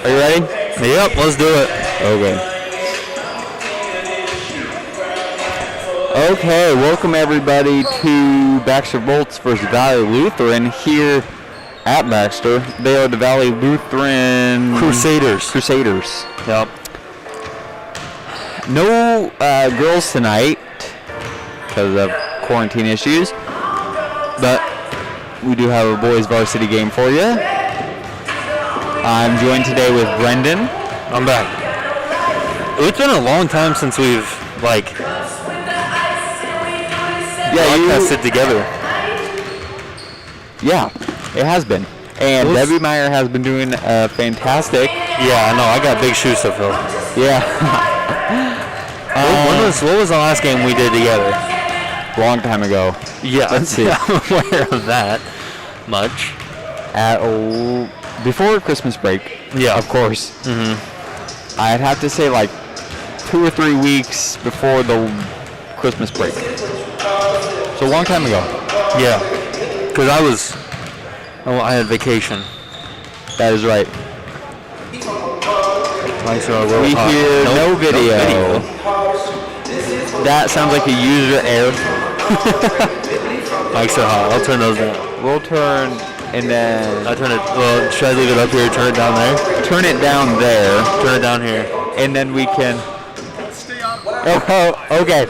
Are you ready? Yep, let's do it. Okay. Okay, welcome everybody to Baxter Bolts versus Valley Lutheran here at Baxter. They are the Valley Lutheran Crusaders. Yep. No girls tonight because of quarantine issues, but we do have a boys varsity game for you. I'm joined today with Brendan. I'm back. It's been a long time since we've podcasted together. Yeah, it has been. And Debbie Meyer has been doing fantastic. Yeah, I know. I got big shoes to fill. Yeah. What was the last game we did together? Long time ago. Yeah, Let's see. I'm aware of that much. Before Christmas break. Yeah, of course. Mm-hmm. I'd have to say like 2 or 3 weeks before the Christmas break. So a long time ago. Yeah, because I had vacation. That is right. We hear no video. That sounds like a user error. Mics are hot. I'll turn those down. We'll turn and then... should I leave it up here? Turn it down there? Turn it down there. Turn it down here. And then we can... Oh, okay.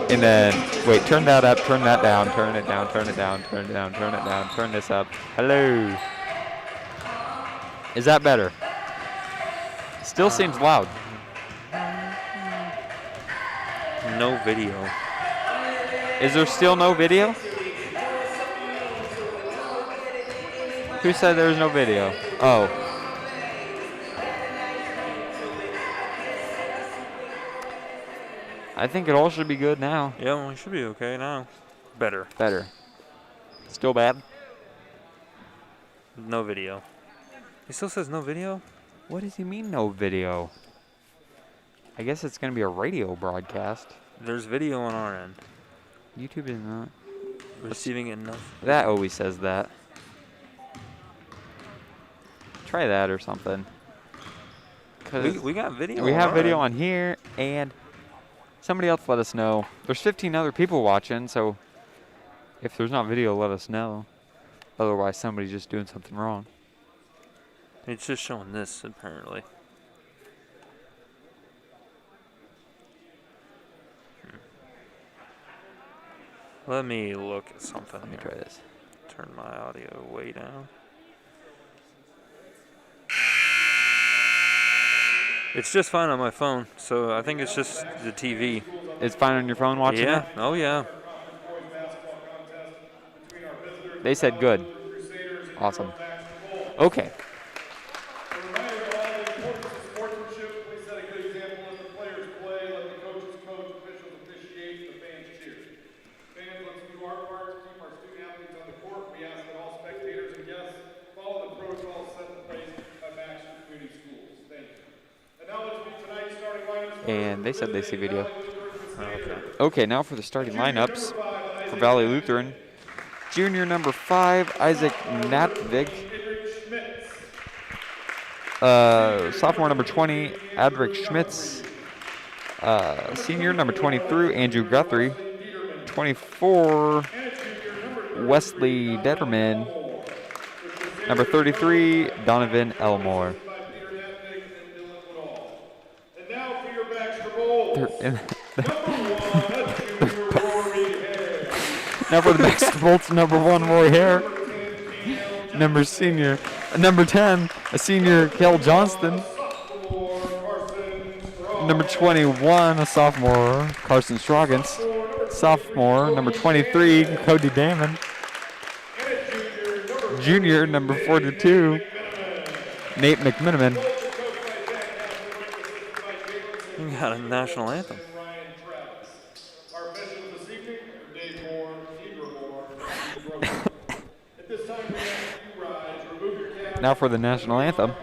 And then, wait, turn that up, turn that down, turn it down, turn it down, turn it down, turn it down, turn this up. Hello. Is that better? Still seems loud. No video. Is there still no video? Who said there was no video? Oh. I think it all should be good now. Yeah, well, it should be okay now. Better. Still bad? No video. He still says no video? What does he mean, no video? I guess it's going to be a radio broadcast. There's video on our end. YouTube is not. Receiving enough. That always says that. Try that or something. We got video. We have video on here, and somebody else let us know. There's 15 other people watching, so if there's not video, let us know. Otherwise, somebody's just doing something wrong. It's just showing this, apparently. Let me look at something. Let me try this. Turn my audio way down. It's just fine on my phone, so I think it's just the TV. It's fine on your phone watching it? Oh, yeah. They said good. Awesome. Okay. And they said they see video. Okay, now for the starting lineups for Valley Lutheran. Junior number 5, Isaac Natvig. Sophomore number 20, Adric Schmitz. Senior number 23, Andrew Guthrie. 24, Wesley Detterman. Number 33, Donovan Elmore. Now for the Baxter Bolts, number 1, Roy Hare. Number 10, a senior, Kel Johnston. Number 21, a sophomore, Carson Stroggins. Sophomore, number 23, Cody Damon. Junior, number 42, Nate McMiniman. We got a national anthem. Now for the national anthem.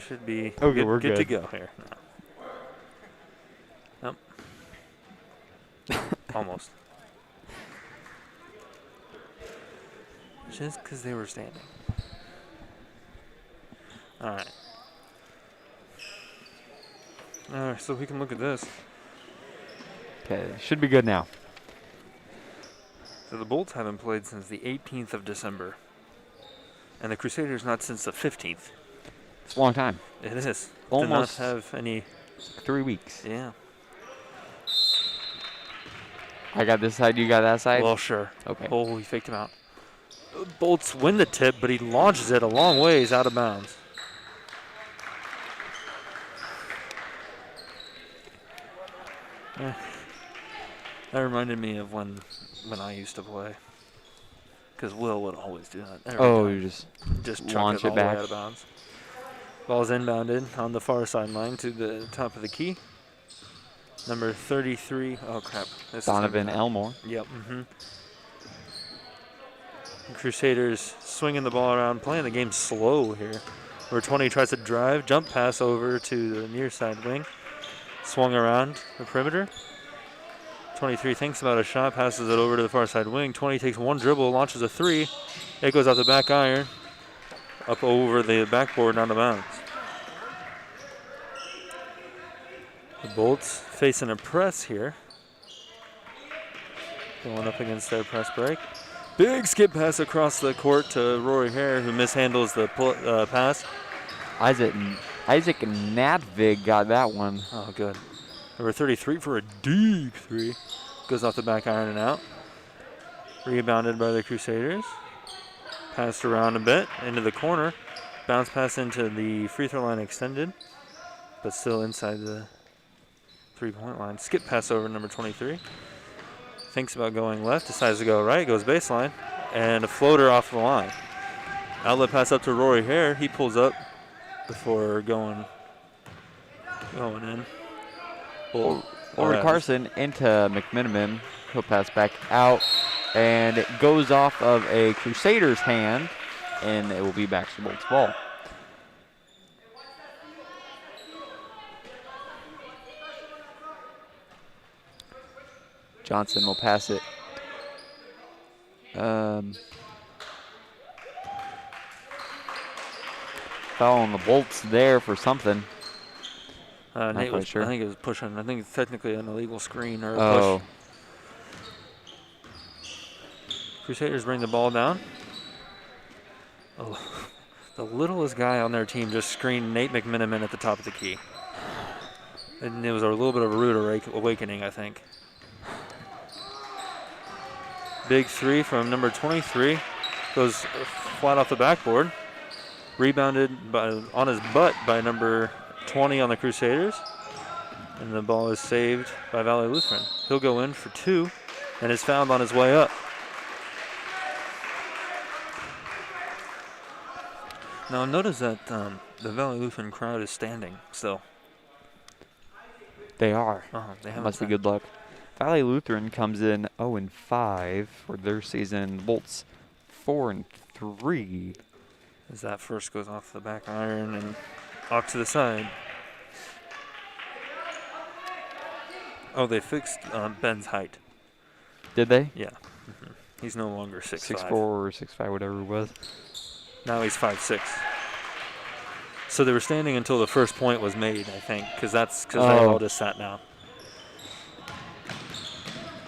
should be Okay, we're good to good. go here. No. Nope. Almost. Just because they were standing. All right. All right, so we can look at this. Okay, should be good now. So the Bolts haven't played since the 18th of December. And the Crusaders not since the 15th. It's a long time. It is. Almost Did not have any. 3 weeks. Yeah. I got this side, you got that side? Well, sure. Okay. Oh, he faked him out. Bolts win the tip, but he launches it a long ways out of bounds. That reminded me of when I used to play. Because Will would always do that. Every Oh, time. you just chuck launch it it all the way back. out of bounds. Ball's inbounded on the far sideline to the top of the key. Number 33. Oh, crap. This is Donovan number 9. Elmore. Yep. Crusaders swinging the ball around, playing the game slow here. Number 20 tries to drive, jump pass over to the near side wing. Swung around the perimeter. 23 thinks about a shot, passes it over to the far side wing. 20 takes one dribble, launches a 3. It goes out the back iron, up over the backboard and out of bounds. The Bolts facing a press here. Going up against their press break. Big skip pass across the court to Rory Hare, who mishandles the pass. Isaac Nadvig got that one. Oh, good. Number 33 for a deep 3. Goes off the back iron and out. Rebounded by the Crusaders. Passed around a bit into the corner. Bounce pass into the free throw line extended, but still inside the 3-point line. Skip pass over number 23. Thinks about going left, decides to go right, goes baseline, and a floater off the line. Outlet pass up to Rory Hare. He pulls up before going in. Over to Carson into McMiniman. He'll pass back out, and it goes off of a Crusaders' hand, and it will be Baxter Bolt's ball. Johnson will pass it. Foul on the Bolts there for something. Nate quite was, sure. I think it was pushing. I think it's technically an illegal screen or a Oh, push. Crusaders bring the ball down. Oh, the littlest guy on their team just screened Nate McMiniman at the top of the key. And it was a little bit of a rude awakening, I think. Big 3 from number 23. Goes flat off the backboard. Rebounded on his butt by number 20 on the Crusaders. And the ball is saved by Valley Lutheran. He'll go in for 2 and is fouled on his way up. Now notice that the Valley Lutheran crowd is standing still. they are. They haven't Must be sat. good luck. Valley Lutheran comes in 0-5 for their season. Bolts 4-3. As that first goes off the back iron and off to the side. Oh, they fixed Ben's height. Did they? Yeah. He's no longer 6'5". 6'4" or 6'5", whatever it was. Now he's 5'6". So they were standing until the first point was made, I think, because they all just sat down.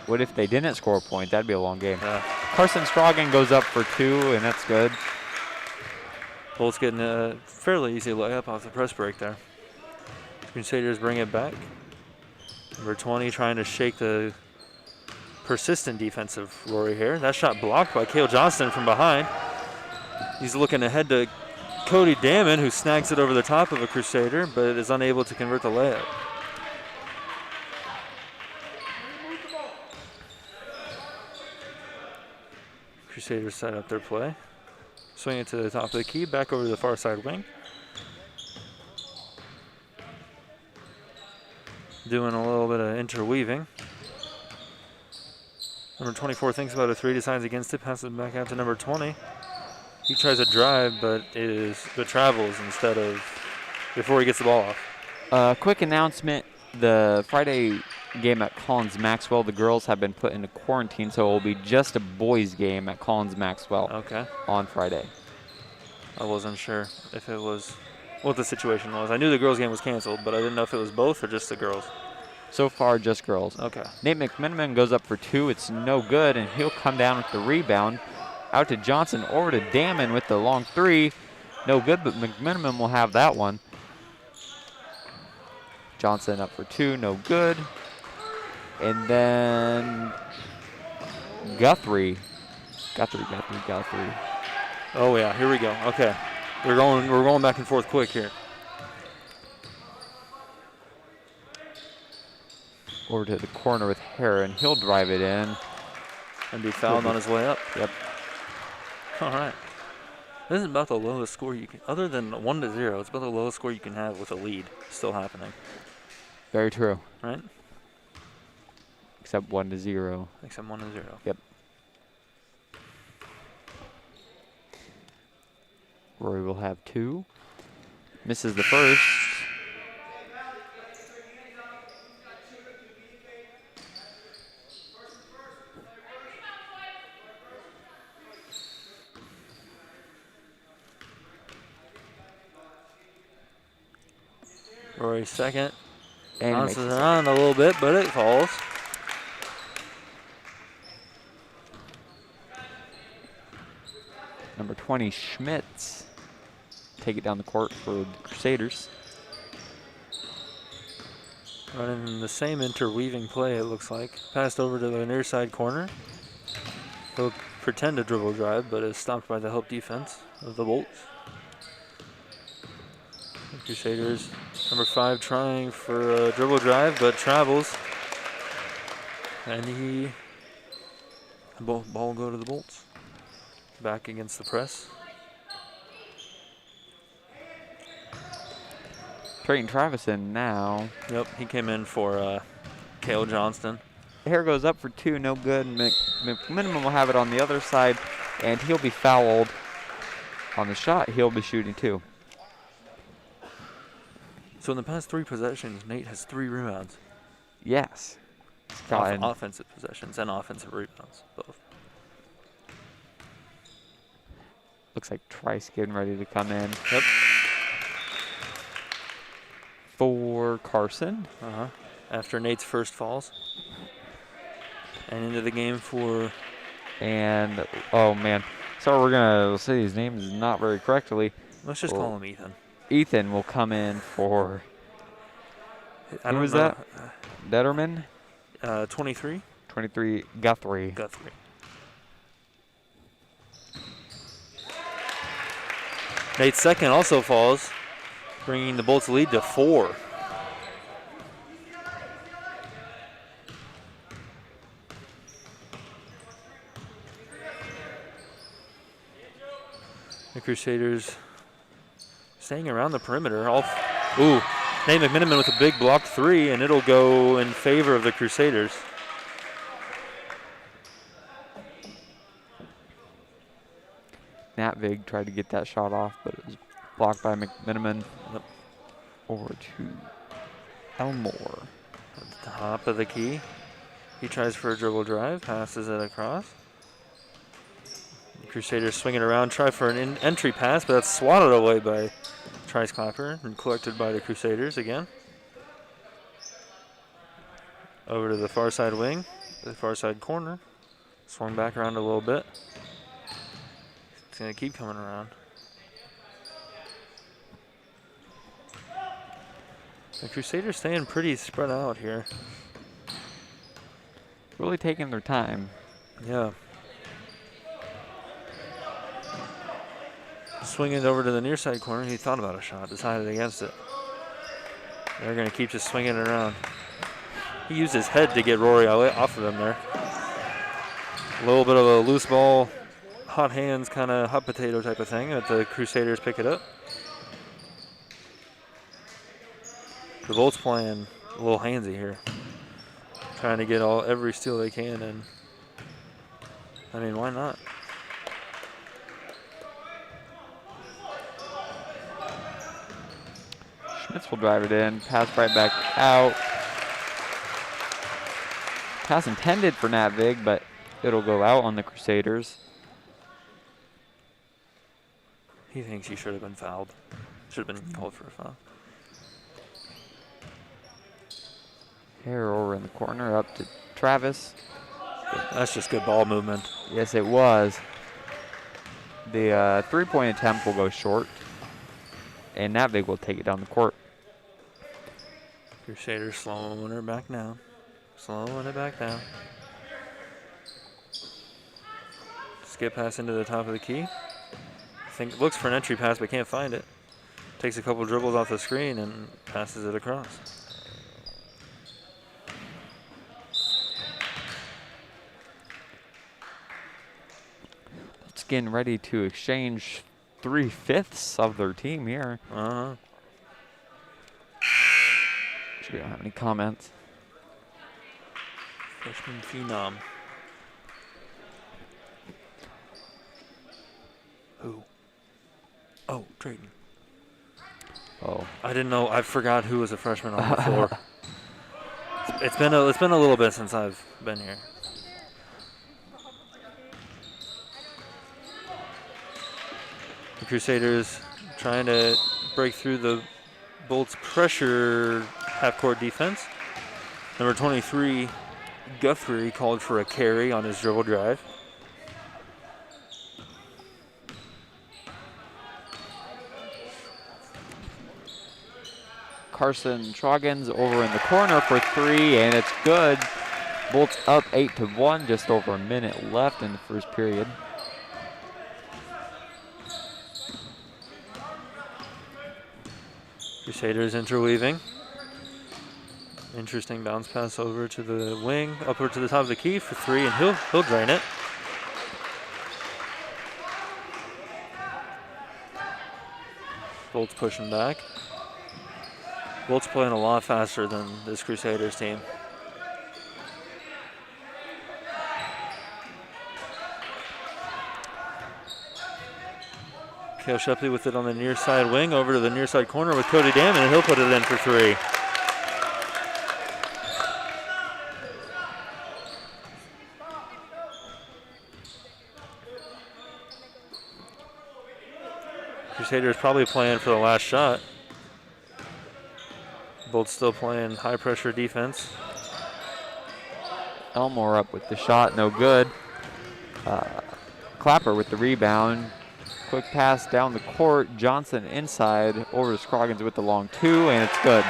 What if they didn't score a point? That'd be a long game. Yeah. Carson Strogan goes up for 2, and that's good. Bolts getting a fairly easy layup off the press break there. Crusaders bring it back. Number 20 trying to shake the persistent defense of Rory Hare. That shot blocked by Cale Johnston from behind. He's looking ahead to Cody Damon, who snags it over the top of a Crusader, but is unable to convert the layup. Crusaders set up their play. Swing it to the top of the key, back over to the far side wing. Doing a little bit of interweaving. Number 24 thinks about a 3, decides against it, passes it back out to number 20. He tries to drive, but travels instead of before he gets the ball off. Quick announcement. The Friday game at Collins Maxwell, the girls have been put into quarantine, so it will be just a boys game at Collins Maxwell Okay. on Friday. I wasn't sure if it was what the situation was. I knew the girls' game was canceled, but I didn't know if it was both or just the girls. So far, just girls. Okay. Nate McMiniman goes up for 2. It's no good, and he'll come down with the rebound. Out to Johnson, over to Damon with the long 3. No good, but McMiniman will have that one. Johnson up for 2, no good. And then Guthrie. Oh yeah, here we go. Okay. We're going back and forth quick here. Over to the corner with Heron. He'll drive it in. And be fouled on his way up. Yep. All right. This is about the lowest score you can, other than 1-0, it's about the lowest score you can have with a lead still happening. Very true. Right? Except 1-0. Except 1-0. Yep. Rory will have 2. Misses the first. Rory's second. And Bounces around a little bit, but it falls. Number 20, Schmitz. Take it down the court for the Crusaders. Running the same interweaving play, it looks like. Passed over to the near side corner. He'll pretend to dribble drive, but is stopped by the help defense of the Bolts. The Crusaders, number 5, trying for a dribble drive, but travels. And the ball will go to the Bolts. Back against the press. Trayton Travison now. Yep, he came in for Cale Johnston. Hair goes up for 2, no good. McMiniman will have it on the other side, and he'll be fouled on the shot. He'll be shooting 2. So in the past 3 possessions, Nate has 3 rebounds. Yes. Offensive possessions and offensive rebounds, both. Looks like Trice getting ready to come in. Yep. For Carson. After Nate's first falls. And into the game for... And, oh man. Sorry, we're going to say his name is not very correctly. Let's just call him Ethan. Ethan will come in for... Who was that? Detterman? 23. 23, Guthrie. Guthrie. Nate's second also falls, bringing the Bolts' lead to 4. The Crusaders staying around the perimeter. Ooh, Nate McMiniman with a big blocked 3, and it'll go in favor of the Crusaders. Nat Vig tried to get that shot off, but it was blocked by McMiniman. Yep. Over to Elmore. At the top of the key. He tries for a dribble drive, passes it across. The Crusaders swing it around, try for an entry pass, but that's swatted away by Trice Clapper and collected by the Crusaders again. Over to the far side wing, the far side corner. Swung back around a little bit. It's going to keep coming around. The Crusaders staying pretty spread out here. Really taking their time. Yeah. Swinging it over to the near side corner. He thought about a shot, decided against it. They're going to keep just swinging it around. He used his head to get Rory off of him there. A little bit of a loose ball, hot hands, kind of hot potato type of thing, but the Crusaders pick it up. The Bolts playing a little handsy here. Trying to get every steal they can, and I mean, why not? This will drive it in. Pass right back out. Pass intended for Natvig, but it'll go out on the Crusaders. He thinks he should have been fouled. Should have been called for a foul. Here over in the corner, up to Travis. That's just good ball movement. Yes, it was. The 3-point attempt will go short, and Natvig will take it down the court. Crusaders slowing her back down. Slowing it back down. Skip pass into the top of the key. I think looks for an entry pass but can't find it. Takes a couple dribbles off the screen and passes it across. It's getting ready to exchange 3/5 of their team here. Uh-huh. We don't have any comments. Freshman phenom. Who? Oh, Drayton. Oh. I didn't know. I forgot who was a freshman on the floor. It's been a little bit since I've been here. The Crusaders trying to break through the Bolts' pressure half-court defense. Number 23, Guthrie, called for a carry on his dribble drive. Carson Troggins over in the corner for 3, and it's good. Bolts up 8-1, just over a minute left in the first period. Crusaders interweaving. Interesting bounce pass over to the wing, upward to the top of the key for 3, and he'll drain it. Bolts pushing back. Bolts playing a lot faster than this Crusaders team. Kale Shepley with it on the near side wing, over to the near side corner with Cody Damon, and he'll put it in for 3. Crusaders probably playing for the last shot. Bolts still playing high pressure defense. Elmore up with the shot, no good. Clapper with the rebound. Quick pass down the court. Johnson inside over to Scroggins with the long 2, and it's good.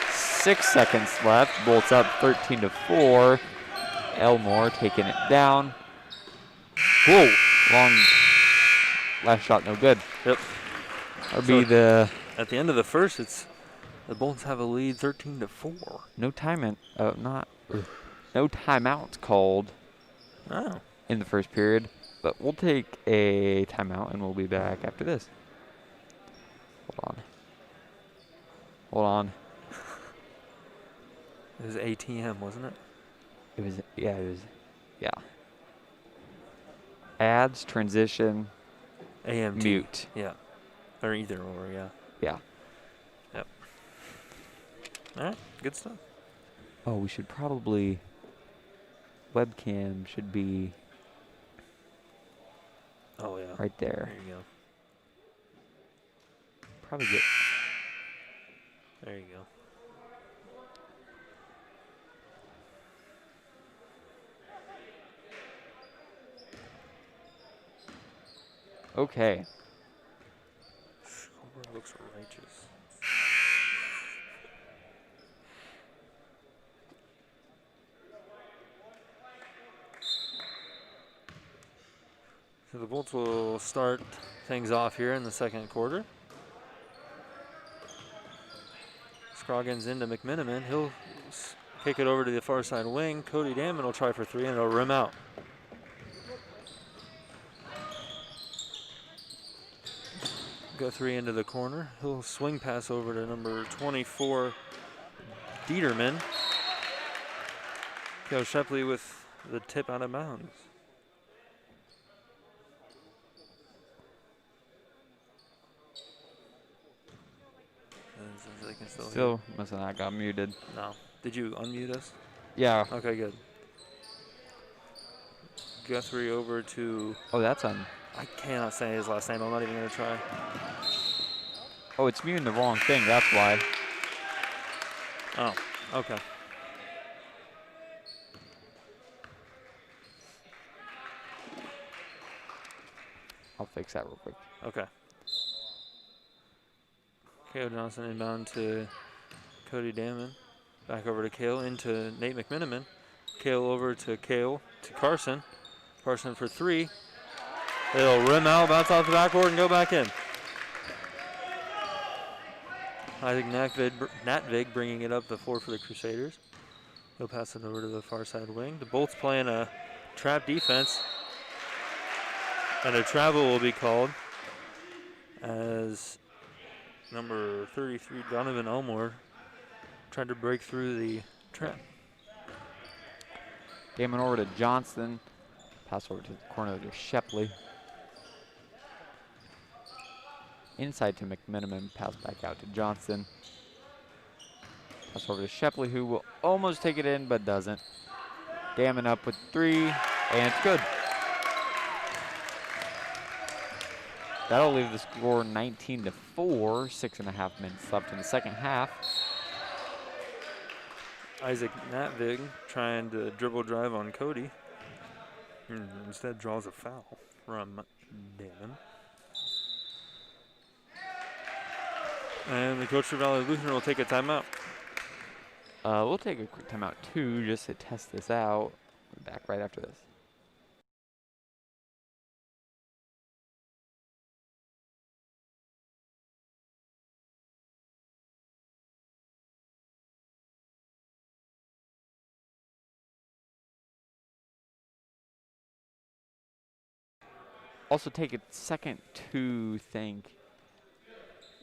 6 seconds left. Bolts up 13-4. Elmore taking it down. Whoa! Long last shot, no good. Yep. That'll be the At the end of the first, the Bolts have a lead 13-4. no timeouts called Oh. in the first period. But we'll take a timeout and we'll be back after this. Hold on. It was ATM, wasn't it? It was. Ads, transition, AMT. mute. Yeah. Or either or, yeah. Yeah. Yep. All right, good stuff. Oh, we should probably. Webcam should be Oh, yeah. right there. There you go. Probably get. There you go. Okay. Scoreboard looks righteous. So the Bolts will start things off here in the second quarter. Scroggins into McMiniman. He'll kick it over to the far side wing. Cody Damon will try for 3, and it'll rim out. Guthrie into the corner. He'll swing pass over to number 24, Dieterman. Kale Shepley with the tip out of bounds. they can still hear. Still must have not got muted. No. Did you unmute us? Yeah. Okay, good. Guthrie over to... Oh, that's on. I cannot say his last name. I'm not even going to try. Oh, it's muting the wrong thing. That's why. Oh, okay. I'll fix that real quick. Okay. Kale Johnson inbound to Cody Damon. Back over to Kale, into Nate McMiniman. Kale over to Kale, to Carson. Carson for 3. It'll rim out, bounce off the backboard, and go back in. Isaac Natvig bringing it up the floor for the Crusaders. He'll pass it over to the far side wing. The Bolts playing a trap defense. And a travel will be called as number 33, Donovan Elmore, tried to break through the trap. Damon over to Johnson. Pass over to the corner to Shepley. Inside to McMiniman. Pass back out to Johnson. Pass over to Shepley, who will almost take it in, but doesn't. Damon up with 3, and it's good. That'll leave the score 19-4. 6.5 minutes left in the second half. Isaac Natvig trying to dribble drive on Cody. Instead draws a foul from Damon. And the coach for Valley Lutheran will take a timeout. We'll take a quick timeout too, just to test this out. We'll be back right after this. Also take a second to thank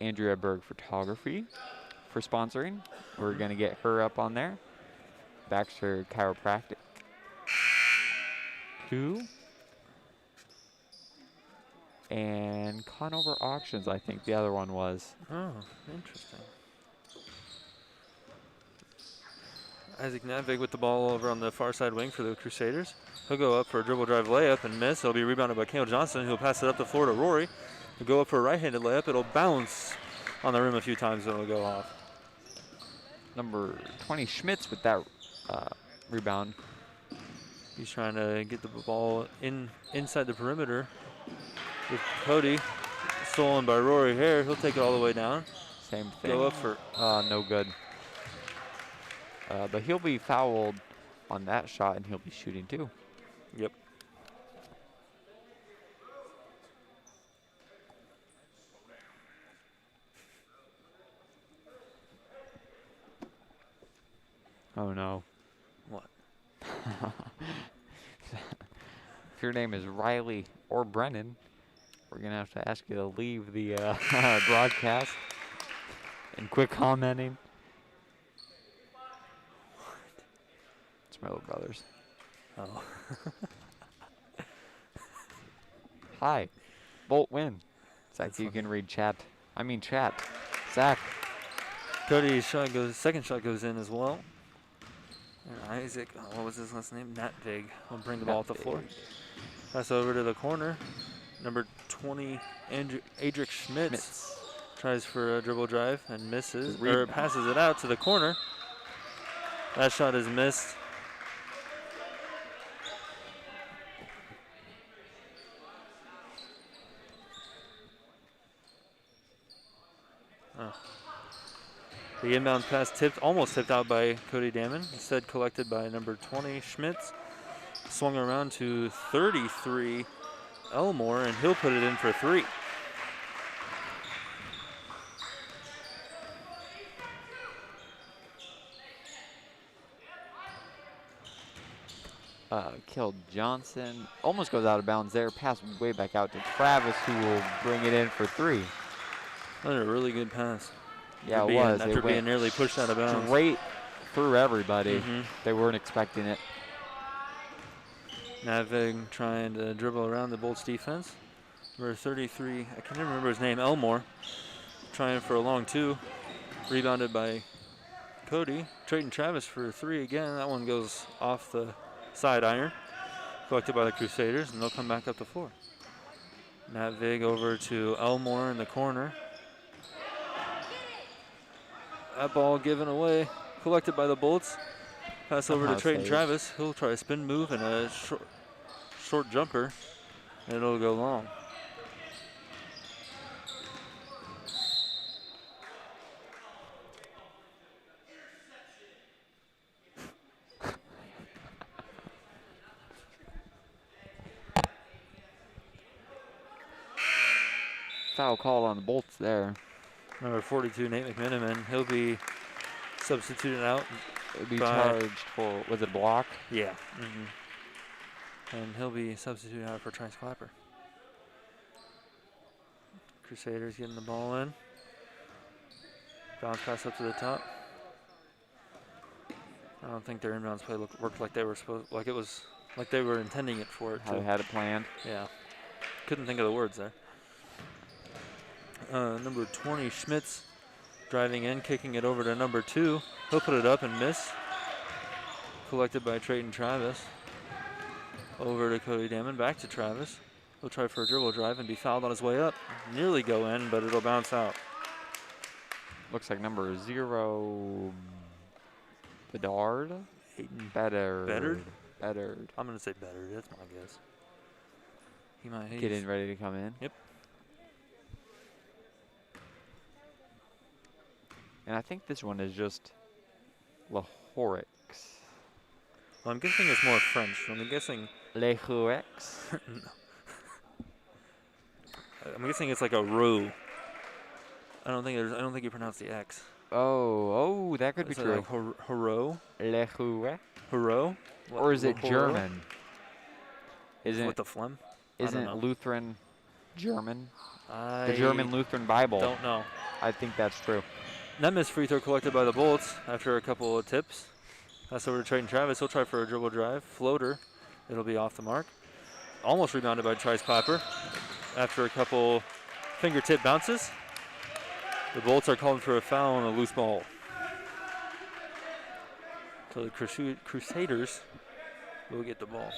Andrea Berg Photography for sponsoring. We're going to get her up on there. Baxter Chiropractic 2. And Conover Auctions, I think the other one was. Oh, interesting. Isaac Natvig with the ball over on the far side wing for the Crusaders. He'll go up for a dribble drive layup and miss. It'll be rebounded by Kale Johnson, who'll pass it up the floor to Rory. He'll go up for a right-handed layup. It'll bounce on the rim a few times, and it'll go off. Number 20, Schmitz, with that rebound. He's trying to get the ball inside the perimeter with Cody. Stolen by Rory Hare. He'll take it all the way down. Same thing. Go up for... no good. But he'll be fouled on that shot, and he'll be shooting too. Yep. Oh no. What? If your name is Riley or Brennan, we're going to have to ask you to leave the broadcast and quit commenting. It's my little brothers. Oh. Hi. Bolt win. Zach, you can read chat. Chat. Zach. Cody's shot goes, second shot goes in as well. And Isaac, what was his last name? Natvig will bring the ball off the floor. Pass over to the corner. Number 20, Adric Schmitz tries for a dribble drive and misses, or passes it out to the corner. That shot is missed. The inbound pass almost tipped out by Cody Damon. Instead collected by number 20, Schmitz. Swung around to 33, Elmore, and he'll put it in for 3. Killed Johnson. Almost goes out of bounds there. Pass way back out to Travis, who will bring it in for 3. Another really good pass. Yeah, it was. After being nearly pushed out of bounds. Straight through everybody. They weren't expecting it. Natvig trying to dribble around the Bolts defense. Number 33, I can't even remember his name, Elmore, trying for a long 2. Rebounded by Cody. Trayton Travis for 3 again. That one goes off the side iron. Collected by the Crusaders, and they'll come back up the floor. Matt Vig over to Elmore in the corner. That ball given away. Collected by the Bolts. Pass over to Trayton Travis. He'll try a spin move and a short jumper, and it'll go long. Foul call on the Bolts there. Number 42, Nate McMiniman. He'll be substituted out. It'll be charged for, was it block? Yeah. And he'll be substituted out for Trice Clapper. Crusaders getting the ball in. Bounce pass up to the top. I don't think their inbounds play worked like they were supposed, like they were intending it for it. How they had it planned. Yeah. Couldn't think of the words there. Number 20, Schmitz, driving in, kicking it over to number 2. He'll put it up and miss. Collected by Trayton Travis. Over to Cody Damon, back to Travis. He'll try for a dribble drive and be fouled on his way up. Nearly go in, but it'll bounce out. Looks like number 0, Bedard? Bedard? Bedard. I'm going to say Bedard. That's my guess. He might getting ready to come in. Yep. And I think this one is just Lahorix. Well, I'm guessing it's more French. I'm guessing Lahorix. No. I'm guessing it's like a roux. I don't think you pronounce the X. Oh, that could be true. Like Haro? Lahorix. Haro? Or is it German? Isn't with the phlegm? Isn't Lutheran German? The German Lutheran Bible. Don't know. I think that's true. That missed free throw collected by the Bolts after a couple of tips. Pass over to Trayton Travis. He'll try for a dribble drive. Floater. It'll be off the mark. Almost rebounded by Trice Clapper after a couple fingertip bounces. The Bolts are calling for a foul on a loose ball. So the Crusaders will get the ball.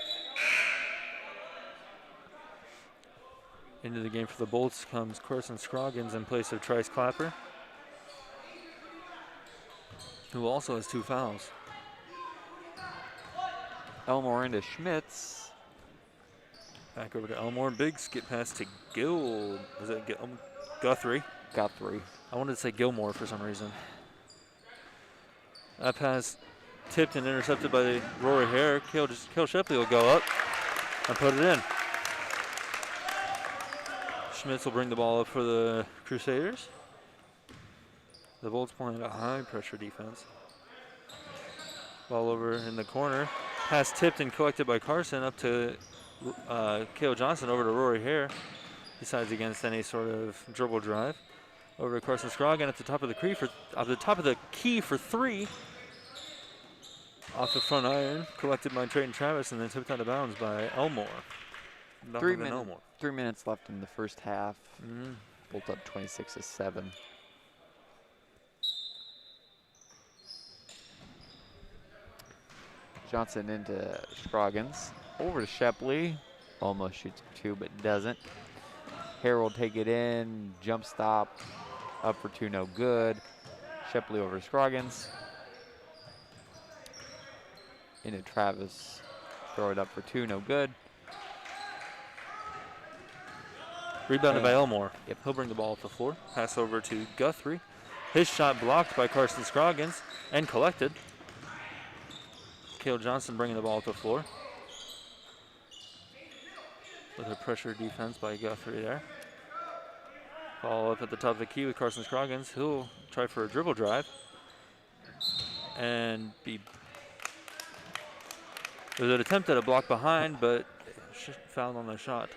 Into the game for the Bolts comes Carson Scroggins in place of Trice Clapper, who also has 2 fouls. Elmore into Schmitz. Back over to Elmore. Big skip pass to Gill. Is it Guthrie? Guthrie. I wanted to say Gilmore for some reason. That pass tipped and intercepted by Rory Hare. Cale Shepley will go up and put it in. Schmitz will bring the ball up for the Crusaders. The Bolts playing a high-pressure defense. Ball over in the corner. Pass tipped and collected by Carson up to Cale Johnson over to Rory Hare. Decides against any sort of dribble drive. Over to Carson Scroggin at the top of the key for 3. Off the front iron, collected by Trayton Travis, and then tipped out of bounds by Elmore. 3 minutes left in the first half. Bolts up 26-7. Johnson into Scroggins. Over to Shepley. Almost shoots 2, but doesn't. Hare will take it in. Jump stop. Up for 2, no good. Shepley over to Scroggins. Into Travis. Throw it up for 2, no good. Rebounded by Elmore. Yep, he'll bring the ball up the floor. Pass over to Guthrie. His shot blocked by Carson Scroggins and collected. Cale Johnson bringing the ball up the floor. With a pressure defense by Guthrie there. Ball up at the top of the key with Carson Scroggins. He'll try for a dribble drive. And be... There's an attempt at a block behind, but fouled on the shot.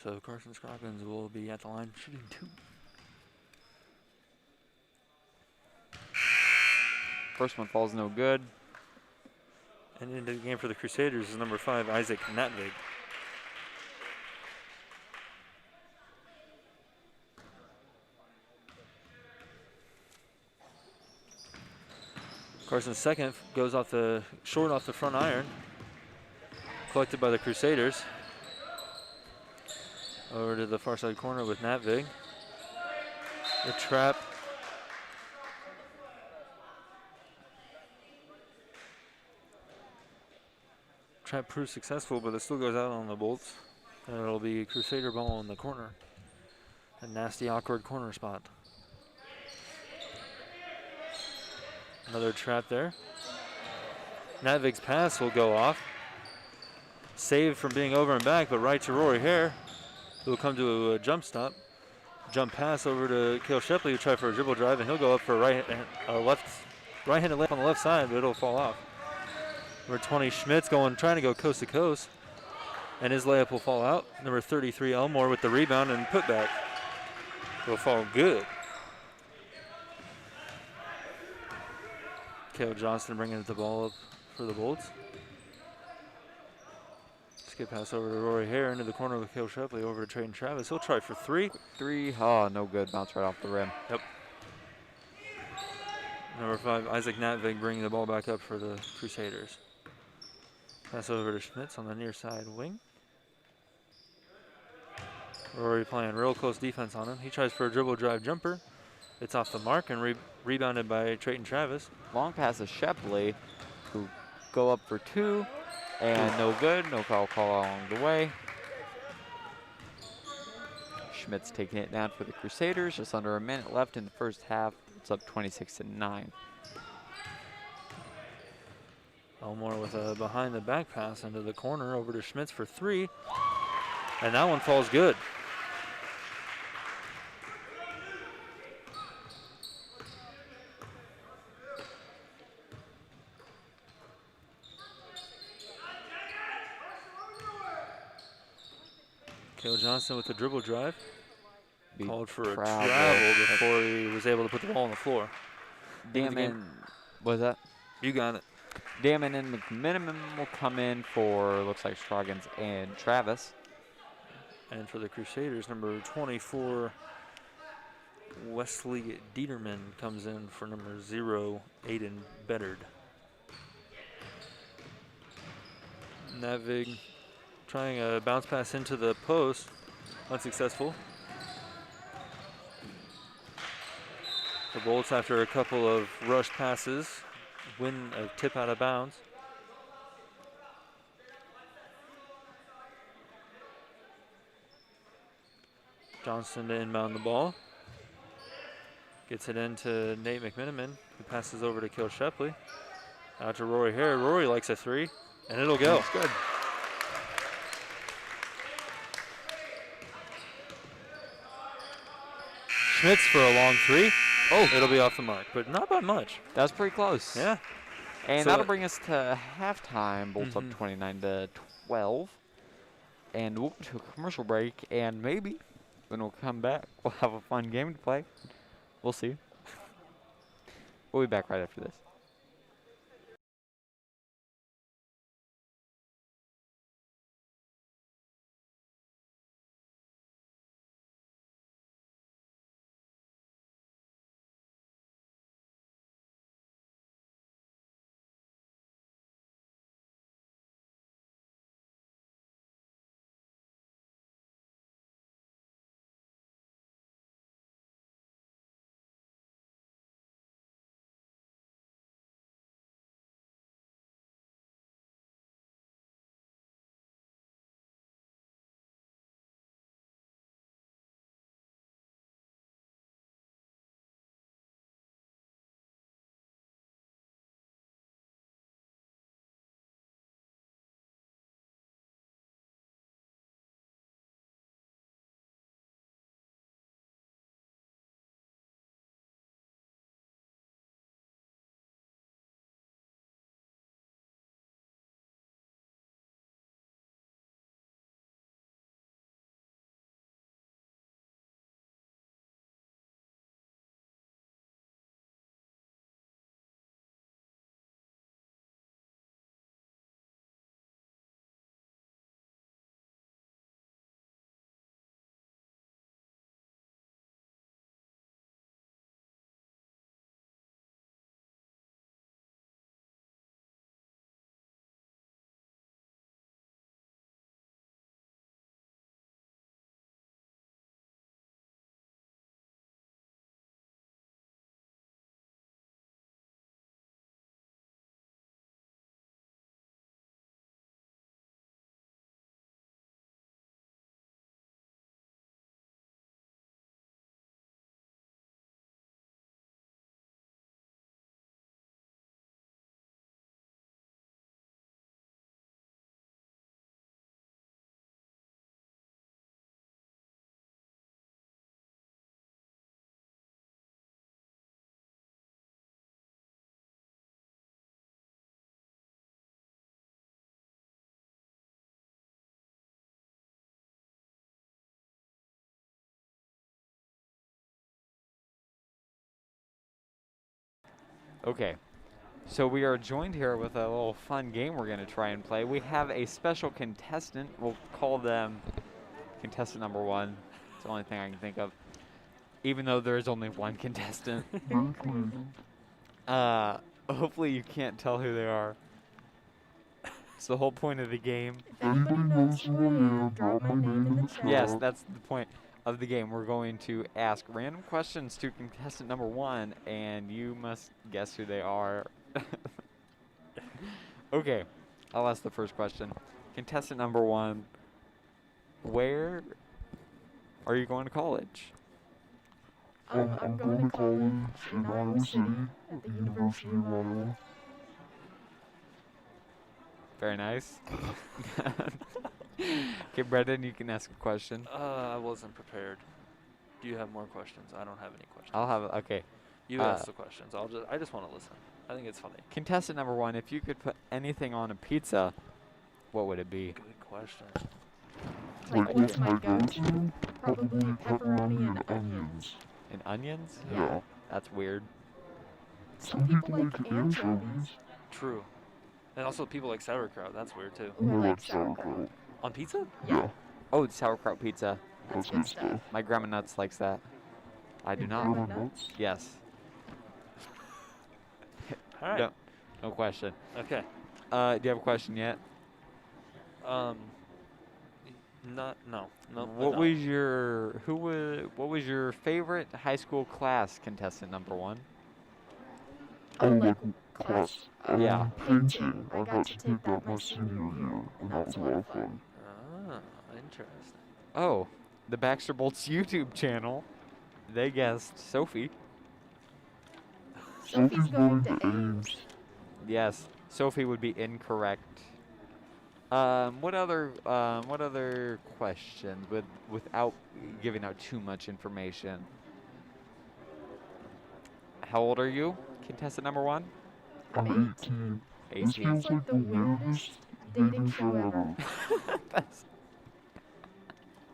So Carson Scroggins will be at the line shooting 2. First one falls no good. And into the game for the Crusaders is number 5, Isaac Natvig. Carson's second goes off the short off the front iron. Collected by the Crusaders. Over to the far side corner with Natvig. The trap. Trap proves successful, but it still goes out on the bolts. And it'll be Crusader ball in the corner. A nasty, awkward corner spot. Another trap there. Natvig's pass will go off. Saved from being over and back, but right to Rory Hare, who will come to a jump stop. Jump pass over to Cale Shepley, who tried for a dribble drive, and he'll go up for a right-handed layup on the left side, but it'll fall off. Number 20, Schmitz trying to go coast to coast, and his layup will fall out. Number 33, Elmore with the rebound and putback. Will fall good. Cale Johnston bringing the ball up for the Bolts. Skip pass over to Rory Hare into the corner with Cale Shepley over to Trayton Travis. He'll try for 3. 3, oh, no good. Bounce right off the rim. Yep. Number 5, Isaac Natvig bringing the ball back up for the Crusaders. Pass over to Schmitz on the near side wing. Rory playing real close defense on him. He tries for a dribble drive jumper. It's off the mark and rebounded by Trayton Travis. Long pass to Shepley, who go up for 2, and no good. No foul call along the way. Schmitz taking it down for the Crusaders. Just under a minute left in the first half. It's up 26-9. Elmore with a behind the back pass into the corner over to Schmitz for 3. And that one falls good. Cale Johnston with the dribble drive. Called for a travel before he was able to put the ball on the floor. Damon, was that? You got it. Damon and McMiniman will come in for, looks like, Scroggins and Travis. And for the Crusaders, number 24, Wesley Dieterman comes in for number 0, Aiden Beddard. Natvig trying a bounce pass into the post, unsuccessful. The Bolts, after a couple of rush passes, win a tip out of bounds. Johnston to inbound the ball. Gets it into Nate McMiniman, who passes over to Cale Shepley. Out to Rory Hare. Rory likes a 3, and it'll go. That's good. Schmitz for a long 3. Oh, it'll be off the mark, but not by much. That's pretty close. Yeah. And So that'll bring us to halftime. Bolts up 29-12. And we'll go to a commercial break, and maybe when we'll come back, we'll have a fun game to play. We'll see. We'll be back right after this. Okay. So we are joined here with a little fun game we're going to try and play. We have a special contestant. We'll call them contestant number 1. It's the only thing I can think of. Even though there is only one contestant. Hopefully you can't tell who they are. It's the whole point of the game. If anybody knows who I am, drop my name in the chat. Yes, that's the point of the game. We're going to ask random questions to contestant number 1, and you must guess who they are. Okay, I'll ask the first question. Contestant number 1, where are you going to college? I'm going to college in Iowa City at the University of Iowa. Very nice. Okay, Brendan, you can ask a question. I wasn't prepared. Do you have more questions? I don't have any questions. I'll have, okay. You ask the questions. I just want to listen. I think it's funny. Contestant number 1, if you could put anything on a pizza, what would it be? Good question. Like, what's my go-to? Probably pepperoni and onions. And onions? Yeah. That's weird. Some people like anchovies. True. And also people like sauerkraut. That's weird too. I like sauerkraut. On pizza? Yeah, Oh, it's sauerkraut pizza. that's good stuff. My grandma Nuts likes that. I do not. Grandma Nuts? Yes. All right. No question. Okay. Do you have a question yet? No. What was your favorite high school class, contestant number 1? Oh, like class. Yeah. Painting. I got to take that my senior year, and that was a lot of fun. Ah, interesting. Oh, the Baxter Bolts YouTube channel. They guessed Sophie. Sophie's going to Ames. Yes, Sophie would be incorrect. What other questions without giving out too much information? How old are you, contestant number 1? I'm 18. This 18. feels like the weirdest dating show ever. That's-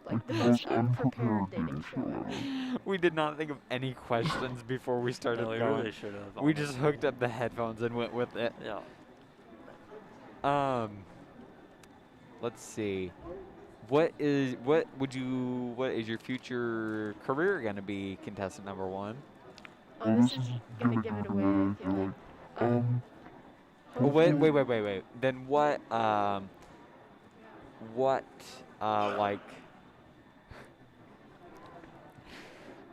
Like the most unprepared dating show ever. We did not think of any questions before we started No, we going. really should have. We just hooked up the headphones and went with it. Yeah. Let's see. What is your future career gonna be, contestant number 1? Oh, this is gonna give it away, I feel like. Oh, wait. Then what like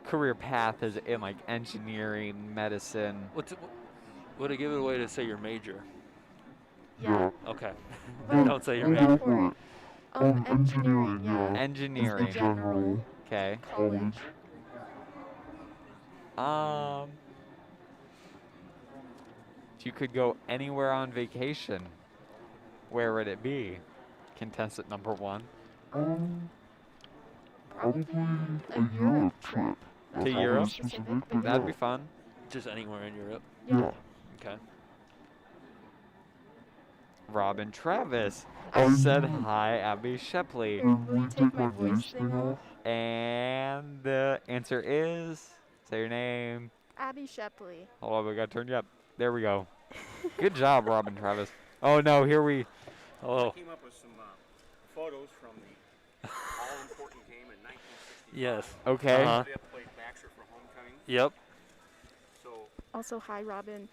career path is in, like, engineering, medicine? Would it give it away to say your major? Yeah. Okay. But Don't say your I'll major. go for it. Engineering, yeah. Engineering. Is the general Okay. college. If you could go anywhere on vacation, where would it be, contestant number 1? Probably a Europe trip. To Europe? Specific, but That'd be yeah. fun. Just anywhere in Europe. Yeah. Okay. Robin Travis Um, said hi, Abby Shepley. Will you take my voice thing off? And the answer is, say your name. Abby Shepley. Hold on, we gotta turn you up. There we go. Good job, Robin Travis. Oh no, here we. Hello. I came up with some photos from the all-important game in 1965. Yes. Okay. Uh-huh. They played Baxter for homecoming. Yep. So Also, hi, Robin.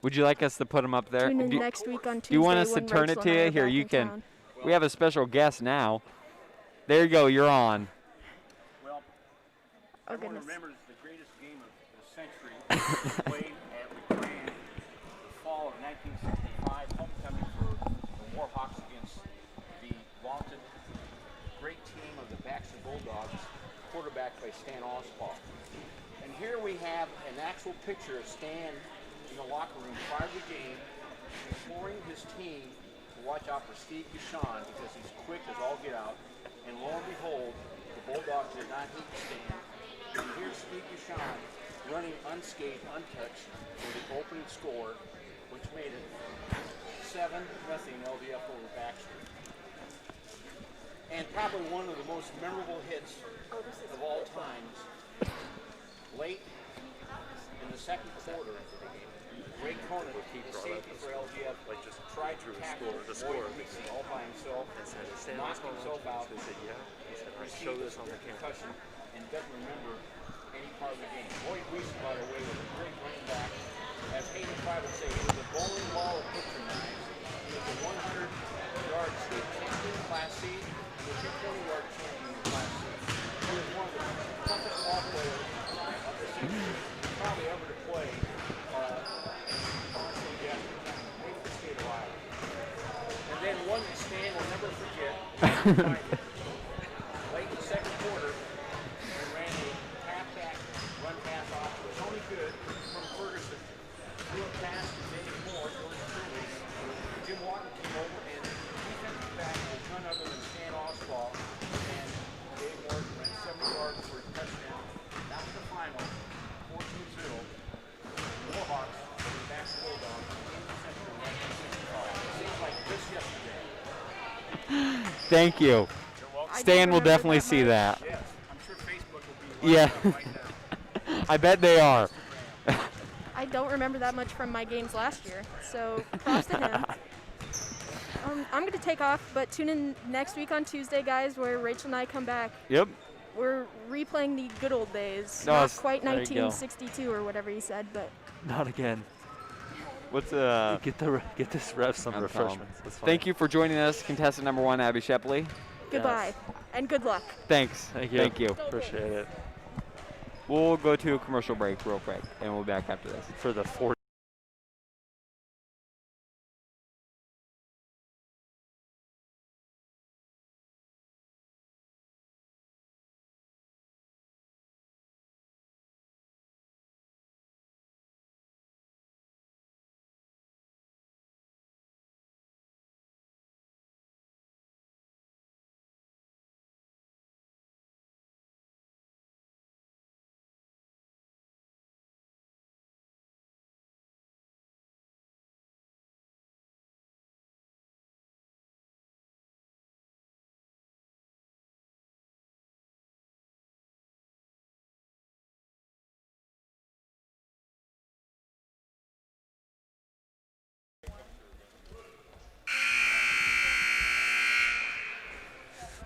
Would you like us to put them up there? Tune in Do, next week on Tuesday. do you want us to when turn it Rachel to and I you? are Here, back you in can. town. We have a special guest now. There you go. You're on. well, Oh, everyone goodness. remembers the greatest game of the century played at LeGrand the fall of 1965, homecoming for the Warhawks against the vaunted great team of the Baxter Bulldogs, quarterbacked by Stan Oswald. And here we have an actual picture of Stan in the locker room prior to the game, imploring his team to watch out for Steve Gushon because he's quick as all get out. And lo and behold, the Bulldogs did not hit Stan. And here's Steve Gushon running unscathed, untouched for the opening score, which made it 7-0 LVF over Baxter. And probably one of the most memorable hits of all times, late in the second quarter, Ray Cronin, the safety for LGF, tried to tackle Lloyd Weeksy all by himself, knocked himself out, received a concussion, and doesn't remember any part of the game. Lloyd Weeksy, by the way, was a great running back. As Hayden Fry would say, he was a bowling ball of picture knives. He was a 100-yard state champion in Class C, and was a 20-yard champion in Class C. He was one of the toughest ball players of the century, probably ever to play maybe the state of Iowa. And then one that Stan will never forget, late in the second quarter, we ran a halfback run pass off to Tony Good from Ferguson. Threw a pass to Dave Moore, yours truly. Jim Walton came over, and defensive back was none other than Stan Oswald. And Dave Moore ran 70 yards for a touchdown. That was the final, 14-0. Warhawks over the Baxter Bulldogs in the Central 1965. It seems like just yesterday. Thank you. Stan will definitely see that. Yes, I'm sure Facebook will be Yeah. right now. I bet they are. I don't remember that much from my games last year, so props to him. I'm going to take off, but tune in next week on Tuesday, guys, where Rachel and I come back. Yep. We're replaying the good old days. No, Not it's- quite there you go. 1962 or whatever he said, but Not again. What's Get this ref some I'm refreshments. That's fine. Thank you for joining us, contestant number 1, Abby Shepley. goodbye and good luck. Thanks. Thank you. Thank you. Appreciate it. We'll go to a commercial break real quick, and we'll be back after this. For the 4th.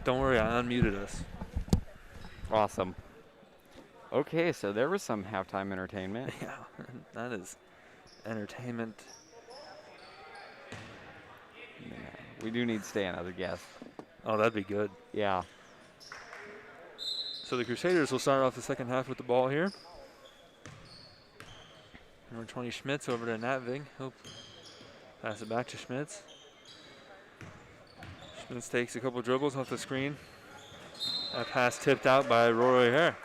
Don't worry, I unmuted us. Awesome. Okay, so there was some halftime entertainment. Yeah, that is entertainment. Yeah, we do need Stan as a guest. Oh, that'd be good. Yeah. So the Crusaders will start off the second half with the ball here. Number 20 Schmitz over to Natvig. He'll pass it back to Schmitz. Schmitz takes a couple dribbles off the screen. That pass tipped out by Roy Hare.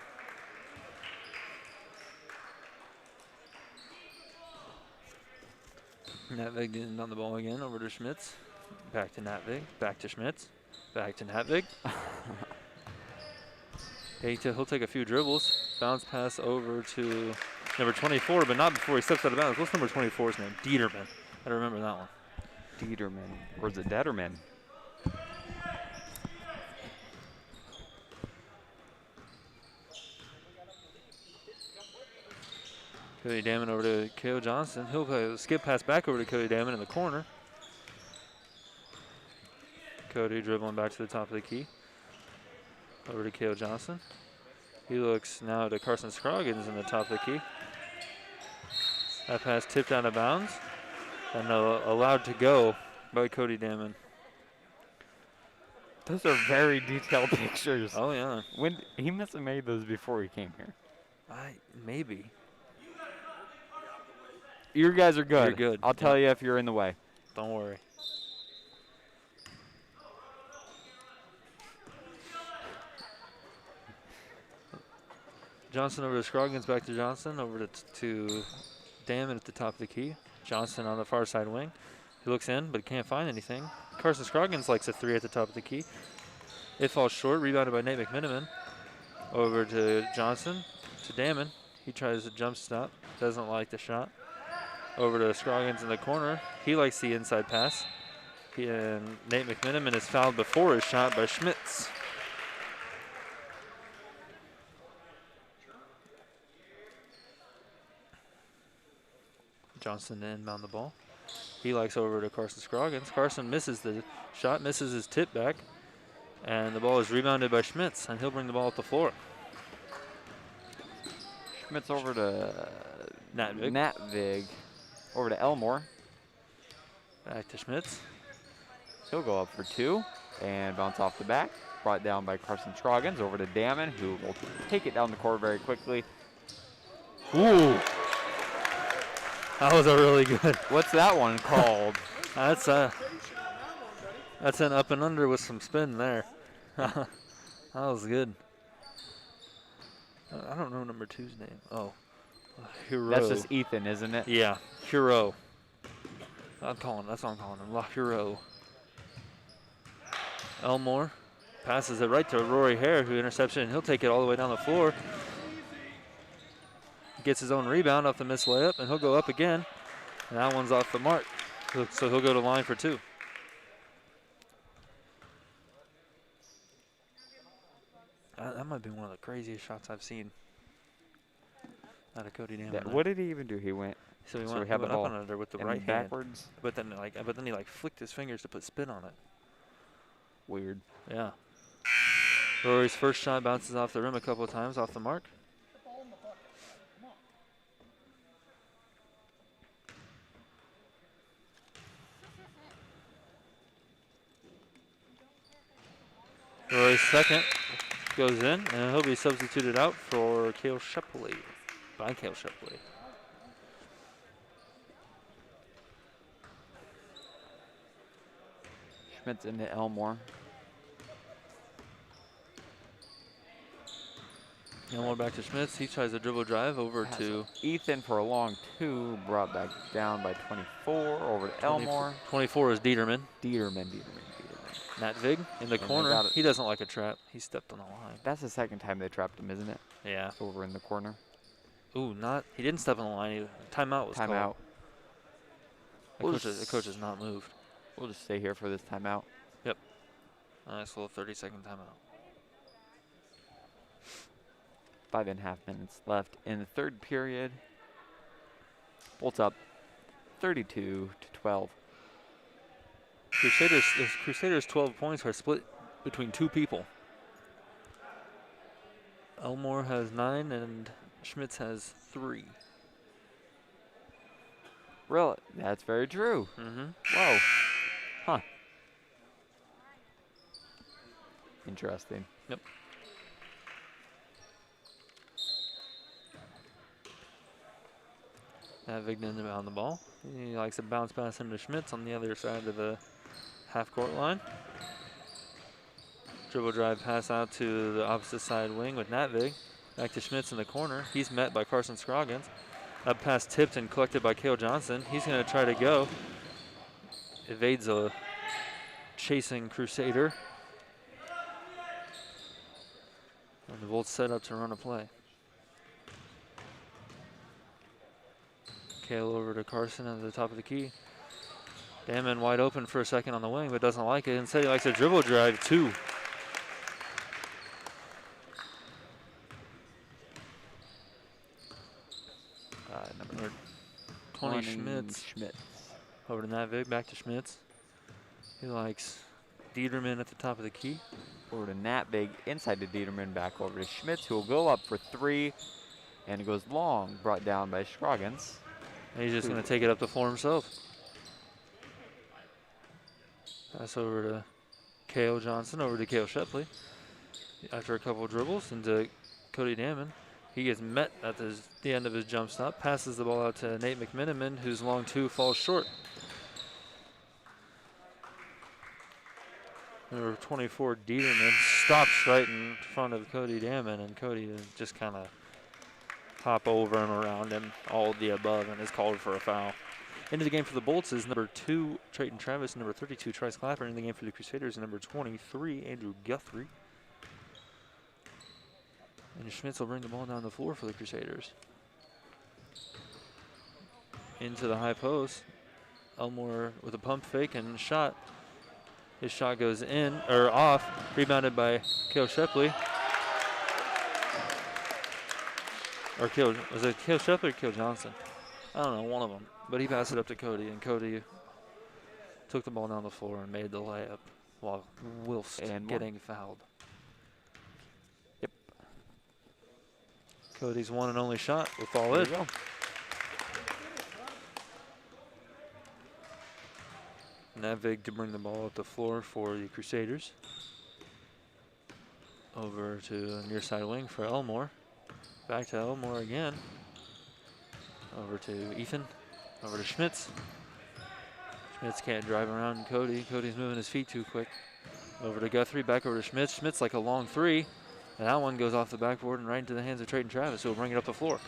Natvig getting on the ball again, over to Schmitz. Back to Natvig, back to Schmitz, back to Natvig. He'll take a few dribbles. Bounce pass over to number 24, but not before he steps out of bounds. What's number 24's name? Dieterman. I remember that one. Dieterman. Or is it Detterman? Cody Damon over to Kale Johnson. He'll play a skip pass back over to Cody Damon in the corner. Cody dribbling back to the top of the key. Over to Kale Johnson. He looks now to Carson Scroggins in the top of the key. That pass tipped out of bounds and allowed to go by Cody Damon. Those are very detailed pictures. Oh yeah, When he must have made those before he came here. maybe. You guys are good. You're good. I'll tell you if you're in the way. Don't worry. Johnson over to Scroggins, back to Johnson, over to Damon at the top of the key. Johnson on the far side wing. He looks in, but can't find anything. Carson Scroggins likes a 3 at the top of the key. It falls short, rebounded by Nate McMiniman. Over to Johnson, to Damon. He tries a jump stop, doesn't like the shot. Over to Scroggins in the corner. He likes the inside pass. And Nate McMiniman is fouled before his shot by Schmitz. Johnson to inbound the ball. He likes over to Carson Scroggins. Carson misses the shot, misses his tip back, and the ball is rebounded by Schmitz, and he'll bring the ball up the floor. Schmitz over to Natvig. Natvig. Over to Elmore. Back to Schmitz. He'll go up for 2 and bounce off the back. Brought down by Carson Scroggins. Over to Damon, who will take it down the court very quickly. Ooh. That was a really good. What's that one called? That's an up and under with some spin there. That was good. I don't know number 2's name. Oh, Hero. That's just Ethan, isn't it? Yeah, Hero. That's what I'm calling him. La Hero. Elmore passes it right to Rory Hare, who intercepts it, and he'll take it all the way down the floor. Gets his own rebound off the missed layup, and he'll go up again. And that one's off the mark. So he'll go to line for 2. That might be one of the craziest shots I've seen out of Cody Damon. What did he even do? He went. So he so went, we have he went the up ball and under with the and right hand. backwards. But then he flicked his fingers to put spin on it. Weird. Yeah. Rory's first shot bounces off the rim a couple of times, off the mark. Rory's second goes in, and he'll be substituted out for Cale Shepley, by Cale Shepley. Schmitz into Elmore. Elmore back to Schmitz. He tries a dribble drive over to Ethan for a long 2. Brought back down by 24. Over to Elmore. 24 is Dieterman. Dieterman. Natvig in the they corner. got it. He doesn't like a trap. He stepped on the line. That's the second time they trapped him, isn't it? Yeah. Over in the corner. Ooh, he didn't step on the line. Timeout was Timeout. called. The coach has not moved. We'll just stay here for this timeout. Yep. Nice little 30-second timeout. 5.5 minutes left in the third period. Bolts up 32-12. Crusaders' 12 points are split between 2 people. Elmore has 9 and Schmitz has 3. Really? That's very true. Mm-hmm. Whoa. Huh. Interesting. Yep. Vignan on the ball. He likes to bounce pass into Schmitz on the other side of the half-court line. Dribble drive pass out to the opposite side wing with Natvig. Back to Schmitz in the corner. He's met by Carson Scroggins. Up pass tipped and collected by Cale Johnson. He's going to try to go. Evades a chasing Crusader. And the Bolts set up to run a play. Cale over to Carson at the top of the key. Damon wide open for a second on the wing, but doesn't like it. Instead, he likes a dribble drive, 2. Number 20, Schmitz. Over to Natvig, back to Schmitz. He likes Dieterman at the top of the key. Over to Natvig, inside to Dieterman, back over to Schmitz, who will go up for 3. And it goes long, brought down by Scroggins. And he's just going to take it up the floor himself. Pass over to Cale Johnson, over to Cale Shepley. After a couple of dribbles into Cody Damon. He gets met at the end of his jump stop. Passes the ball out to Nate McMiniman, whose long 2 falls short. Number 24, Dieterman, stops right in front of Cody Damon, and Cody just kind of hop over and around him, all of the above, and is called for a foul. Into the game for the Bolts is number 2, Trayton Travis, number 32, Trice Clapper. In the game for the Crusaders, number 23, Andrew Guthrie. And Schmitz will bring the ball down the floor for the Crusaders. Into the high post. Elmore with a pump fake and shot. His shot goes in, or off, rebounded by Cale Shepley. Or was it Cale Shepley or Cale Johnson? I don't know, one of them. But he passed it up to Cody, and Cody took the ball down the floor and made the layup while whilst And getting fouled. Yep. Cody's one and only shot will fall There in. you go. Navig to bring the ball up the floor for the Crusaders. Over to near side wing for Elmore. Back to Elmore again. Over to Ethan. Over to Schmitz. Schmitz can't drive around Cody. Cody's moving his feet too quick. Over to Guthrie. Back over to Schmitz. Schmitz like a long three. And that one goes off the backboard and right into the hands of Trayton Travis, who will bring it up the floor.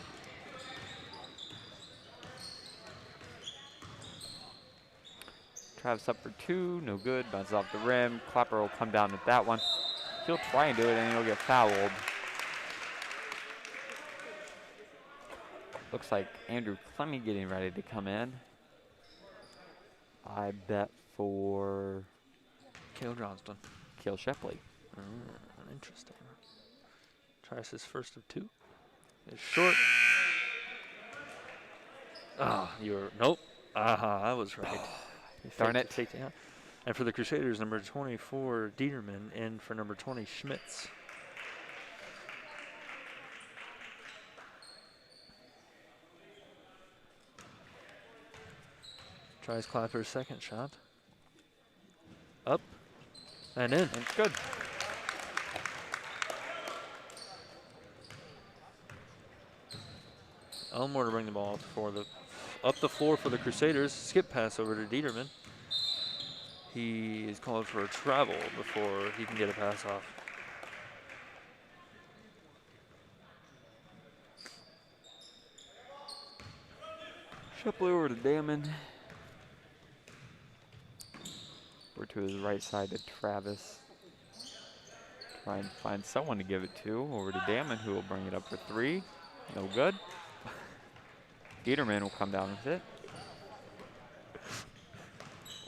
Travis up for 2, no good. Bounces off the rim. Clapper will come down with that one. He'll try and do it, and he'll get fouled. Looks like Andrew Clemmy getting ready to come in. I bet for Cale Johnston. Cale Shepley. Interesting. Tries his first of 2. It's short. Oh, nope. Aha, I was right. Darn it. Take down. And for the Crusaders, number 24, Dieterman, and for number 20, Schmitz. Tries Clapper's second shot. Up and in. And it's good. Elmore to bring the ball up the floor for the Crusaders. Skip pass over to Dieterman. He is called for a travel before he can get a pass off. Shepley over to Damon. Over to his right side to Travis. Try and find someone to give it to. Over to Damon, who will bring it up for 3. No good. Dieterman will come down with it.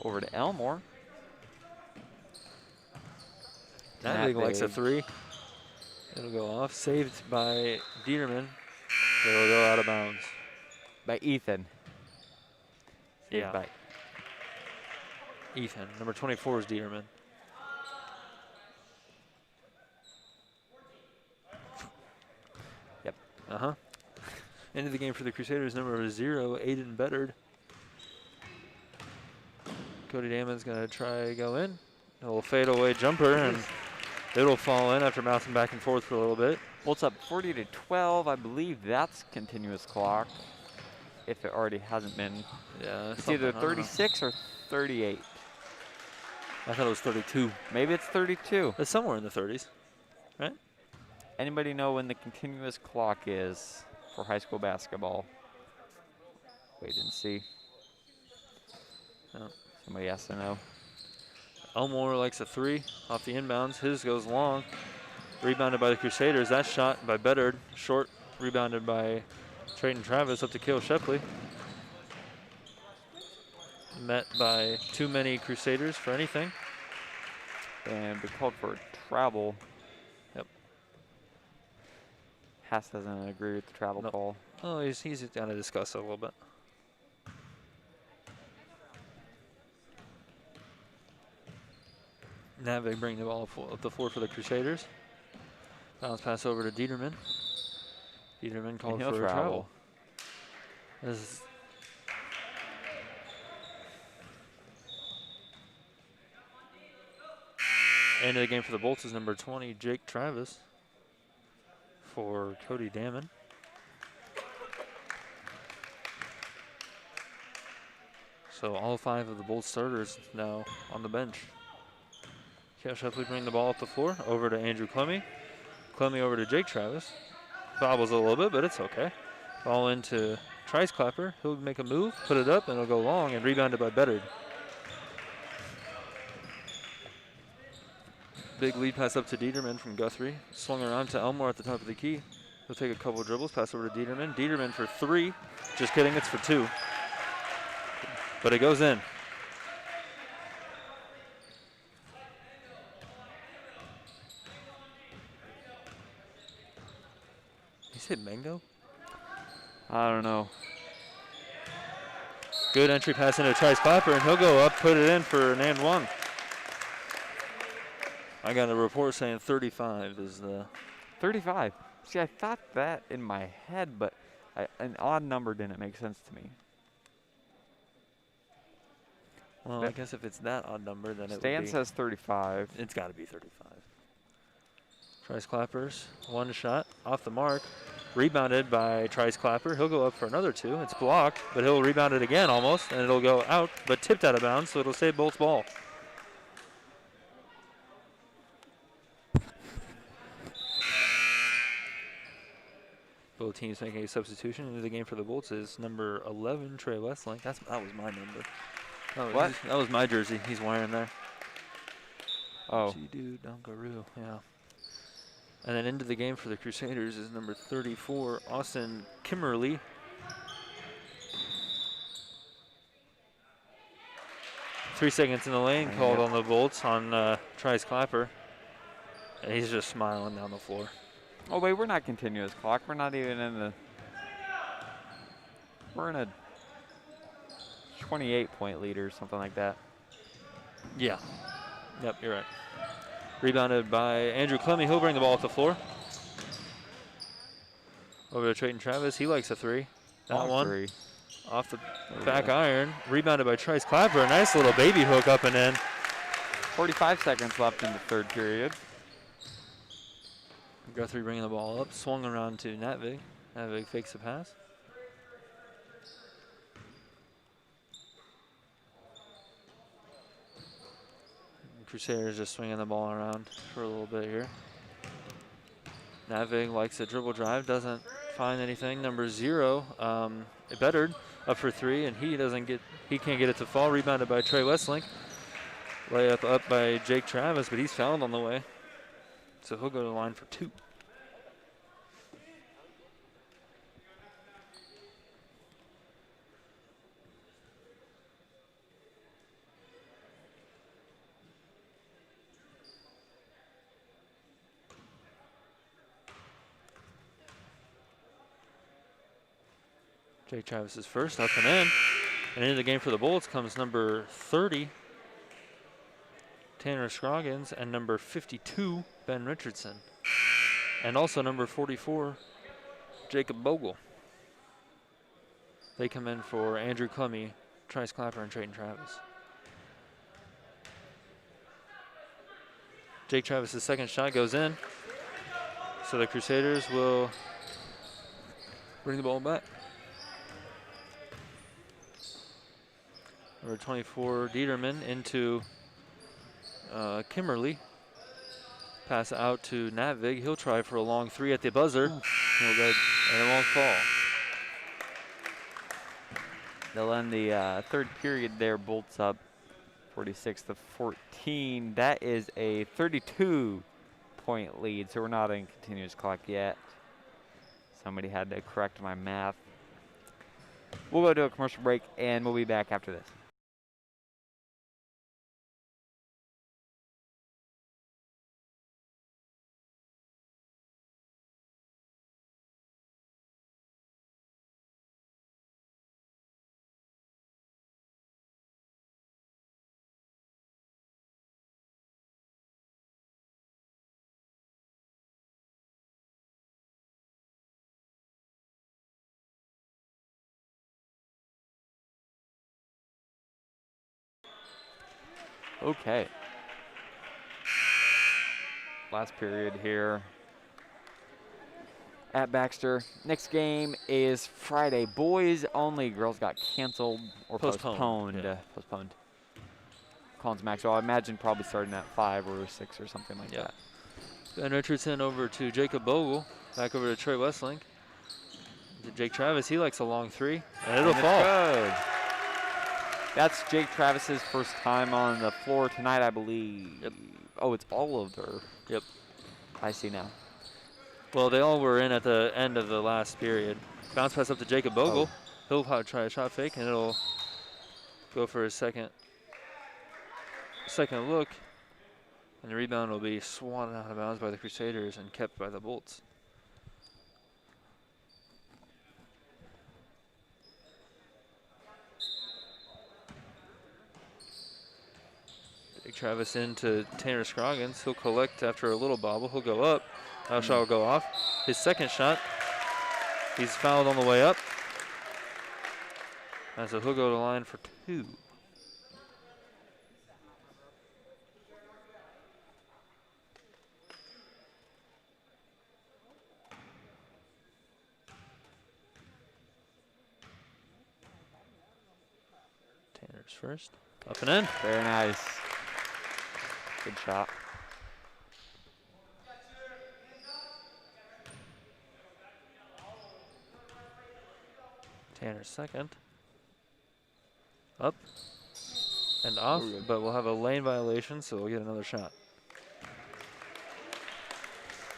Over to Elmore. That big likes a 3. It'll go off. Saved by Dieterman. It'll go out of bounds. By Ethan. Saved Yeah. by Ethan. Number 24 is Dieterman. Yep. Uh-huh. End of the game for the Crusaders, number 0, Aiden Beddard. Cody Damon's going to try go in. A little fadeaway jumper, and it'll fall in after bouncing back and forth for a little bit. Bolts up 40 to 12. I believe that's continuous clock. If it already hasn't been. Yeah, It's either 36 or 38. I thought it was 32. Maybe it's 32. It's somewhere in the 30s, right? Anybody know when the continuous clock is for high school basketball? Wait and see. No. Somebody has to know. Elmore likes a 3 off the inbounds. His goes long. Rebounded by the Crusaders. That shot by Beddard. Short. Rebounded by Trayton Travis up to Cale Shepley. Met by too many Crusaders for anything. And we called for a travel. Yep. Haas doesn't agree with the travel Nope. call. Oh, he's going to discuss it a little bit. Navig bring the ball up the floor for the Crusaders. Bounce pass over to Dieterman. Dieterman called he'll for a travel. travel. This end of the game for the Bolts is number 20, Jake Travis, for Cody Damon. So all 5 of the Bolts starters now on the bench. Cale Shepley bring the ball up the floor, over to Andrew Clemmy. Clemmy over to Jake Travis. Bobbles a little bit, but it's okay. Ball into Trice Clapper. He'll make a move, put it up, and it'll go long, and rebounded by Beddard. Big lead pass up to Dieterman from Guthrie. Swung around to Elmore at the top of the key. He'll take a couple of dribbles, pass over to Dieterman. Dieterman for 3. Just kidding, it's for 2. But it goes in. You said mango? I don't know. Good entry pass into Trice Clapper, and he'll go up, put it in for an and one. I got a report saying 35 is the 35. See, I thought that in my head, but an odd number didn't make sense to me. Well, I guess if it's that odd number, then it Stan would be. says 35. It's got to be 35. Trice Clappers, one shot off the mark. Rebounded by Trice Clapper. He'll go up for another two. It's blocked, but he'll rebound it again almost, and it'll go out, but tipped out of bounds, so it'll stay Bolt's ball. Both teams making a substitution into the game for the Bolts is number 11, Trey Westlake. That was my number. What? That was my jersey he's wearing there. Oh. G-Dude, Dunkaroo, yeah. And then into the game for the Crusaders is number 34, Austin Kimmerly. Three seconds in the lane called on the Bolts on Trice Clapper. And he's just smiling down the floor. Oh, wait, we're not continuous clock. We're not even in the... We're in a 28-point lead or something like that. Yeah. Yep, you're right. Rebounded by Andrew Clemmy. He'll bring the ball up the floor. Over to Trayton Travis. He likes a three. That one. Three. Off the back iron. Rebounded by Trice Clapper. A nice little baby hook up and in. 45 seconds left in the third period. Guthrie bringing the ball up. Swung around to Natvig. Natvig fakes the pass. Crusaders just swinging the ball around for a little bit here. Natvig likes a dribble drive, doesn't find anything. Number 0, Beddard up for three, and he can't get it to fall. Rebounded by Trey Westlink. Layup up by Jake Travis, but he's fouled on the way. So he'll go to the line for two. Jake Travis is first, up and in. And into the game for the Bullets comes number 30, Tanner Scroggins, and number 52, Ben Richardson. And also number 44, Jacob Bogle. They come in for Andrew Clemmy, Trice Clapper, and Trayton Travis. Jake Travis's second shot goes in. So the Crusaders will bring the ball back. Number 24, Dieterman into Kimmerly. Pass out to Natvig. He'll try for a long three at the buzzer. No good, and it won't fall. They'll end the third period there. Bolts up 46-14. That is a 32-point lead, so we're not in continuous clock yet. Somebody had to correct my math. We'll go to a commercial break, and we'll be back after this. Okay. Last period here at Baxter. Next game is Friday. Boys only. Girls got canceled or postponed. Yeah. Postponed. Collins Maxwell, I imagine probably starting at 5 or 6 or something like that. Ben Richardson over to Jacob Bogle. Back over to Trey Westlink. To Jake Travis. He likes a long three. And it'll fall. Good. That's Jake Travis's first time on the floor tonight, I believe. Yep. Oh, it's all of her. Yep. I see now. Well, they all were in at the end of the last period. Bounce pass up to Jacob Bogle. He'll probably try a shot fake, and it'll go for his second look. And the rebound will be swatted out of bounds by the Crusaders and kept by the Bolts. Travis into Tanner Scroggins. He'll collect after a little bobble. He'll go up. That shot will go off. His second shot, he's fouled on the way up. And so he'll go to the line for 2. Tanner's first. Up and in. Very nice. Good shot. Tanner's second. Up and off, Ooh, good. but we'll have a lane violation, so we'll get another shot.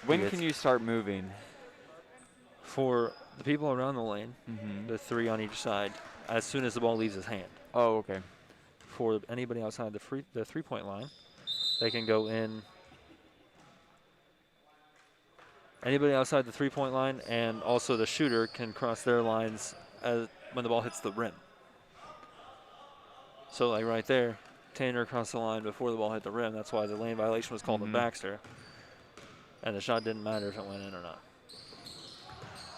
When Yes. can you start moving? For the people around the lane, Mm-hmm. the 3 on each side, as soon as the ball leaves his hand. Oh, okay. For anybody outside the 3-point line, they can go in. Anybody outside the 3-point line and also the shooter can cross their lines when the ball hits the rim. So like right there, Tanner crossed the line before the ball hit the rim. That's why the lane violation was called Mhm. a Baxter. And the shot didn't matter if it went in or not.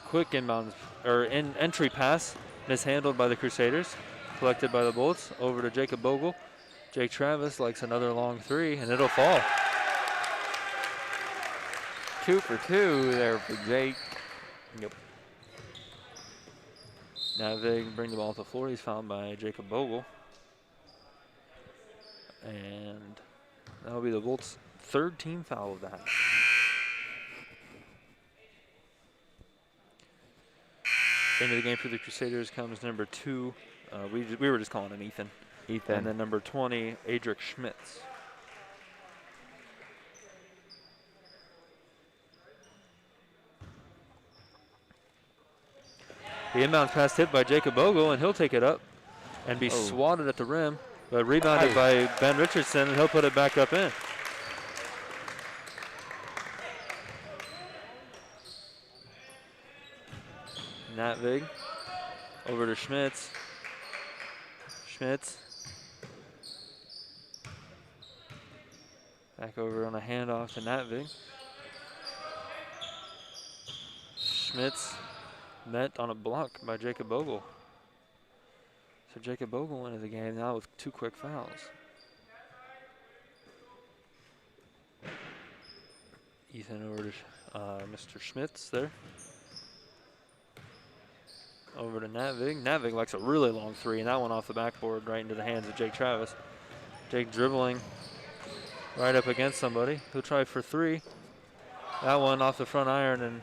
Quick inbound or entry pass mishandled by the Crusaders, collected by the Bolts over to Jacob Bogle. Jake Travis likes another long 3, and it'll fall. 2 for 2 there for Jake. Yep. Now they can bring the ball to the floor. He's fouled by Jacob Bogle. And that'll be the Bolts' 3rd team foul of the half. Into the game for the Crusaders comes number 2. We were just calling him Ethan. Ethan. And then number 20, Adric Schmitz. The inbound pass hit by Jacob Bogle, and he'll take it up and be Oh. swatted at the rim, but rebounded by Ben Richardson, and he'll put it back up in. Natvig over to Schmitz. Schmitz back over on a handoff to Natvig. Schmitz met on a block by Jacob Bogle. So Jacob Bogle into the game now with 2 quick fouls. Ethan over to Mr. Schmitz there. Over to Natvig. Natvig likes a really long 3, and that one off the backboard right into the hands of Jake Travis. Jake dribbling right up against somebody. He'll try for 3. That one off the front iron and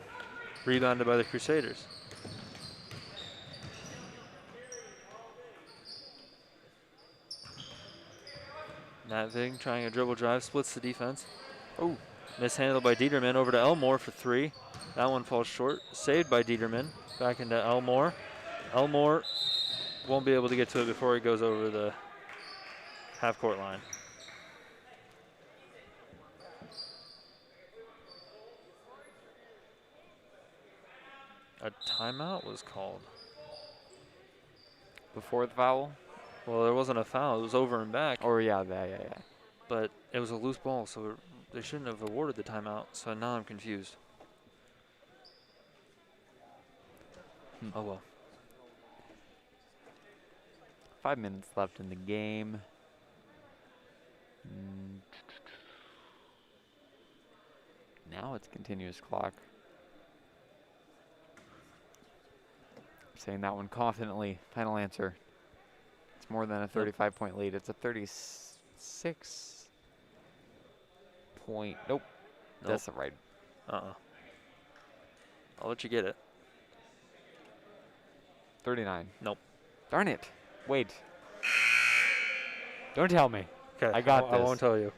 rebounded by the Crusaders. Natvig trying a dribble drive, splits the defense. Oh, mishandled by Dieterman over to Elmore for 3. That one falls short. Saved by Dieterman. Back into Elmore. Elmore won't be able to get to it before he goes over the half-court line. A timeout was called. Before the foul? Well, there wasn't a foul. It was over and back. Or yeah. But it was a loose ball, so they shouldn't have awarded the timeout. So now I'm confused. Oh, well. 5 minutes left in the game. Now it's continuous clock. Saying that one confidently. Final answer. It's more than a 35-point lead. It's a 36 point. Nope. That's the right. I'll let you get it. 39. Nope. Darn it. Wait. Don't tell me. Okay, I got I this. won't tell you.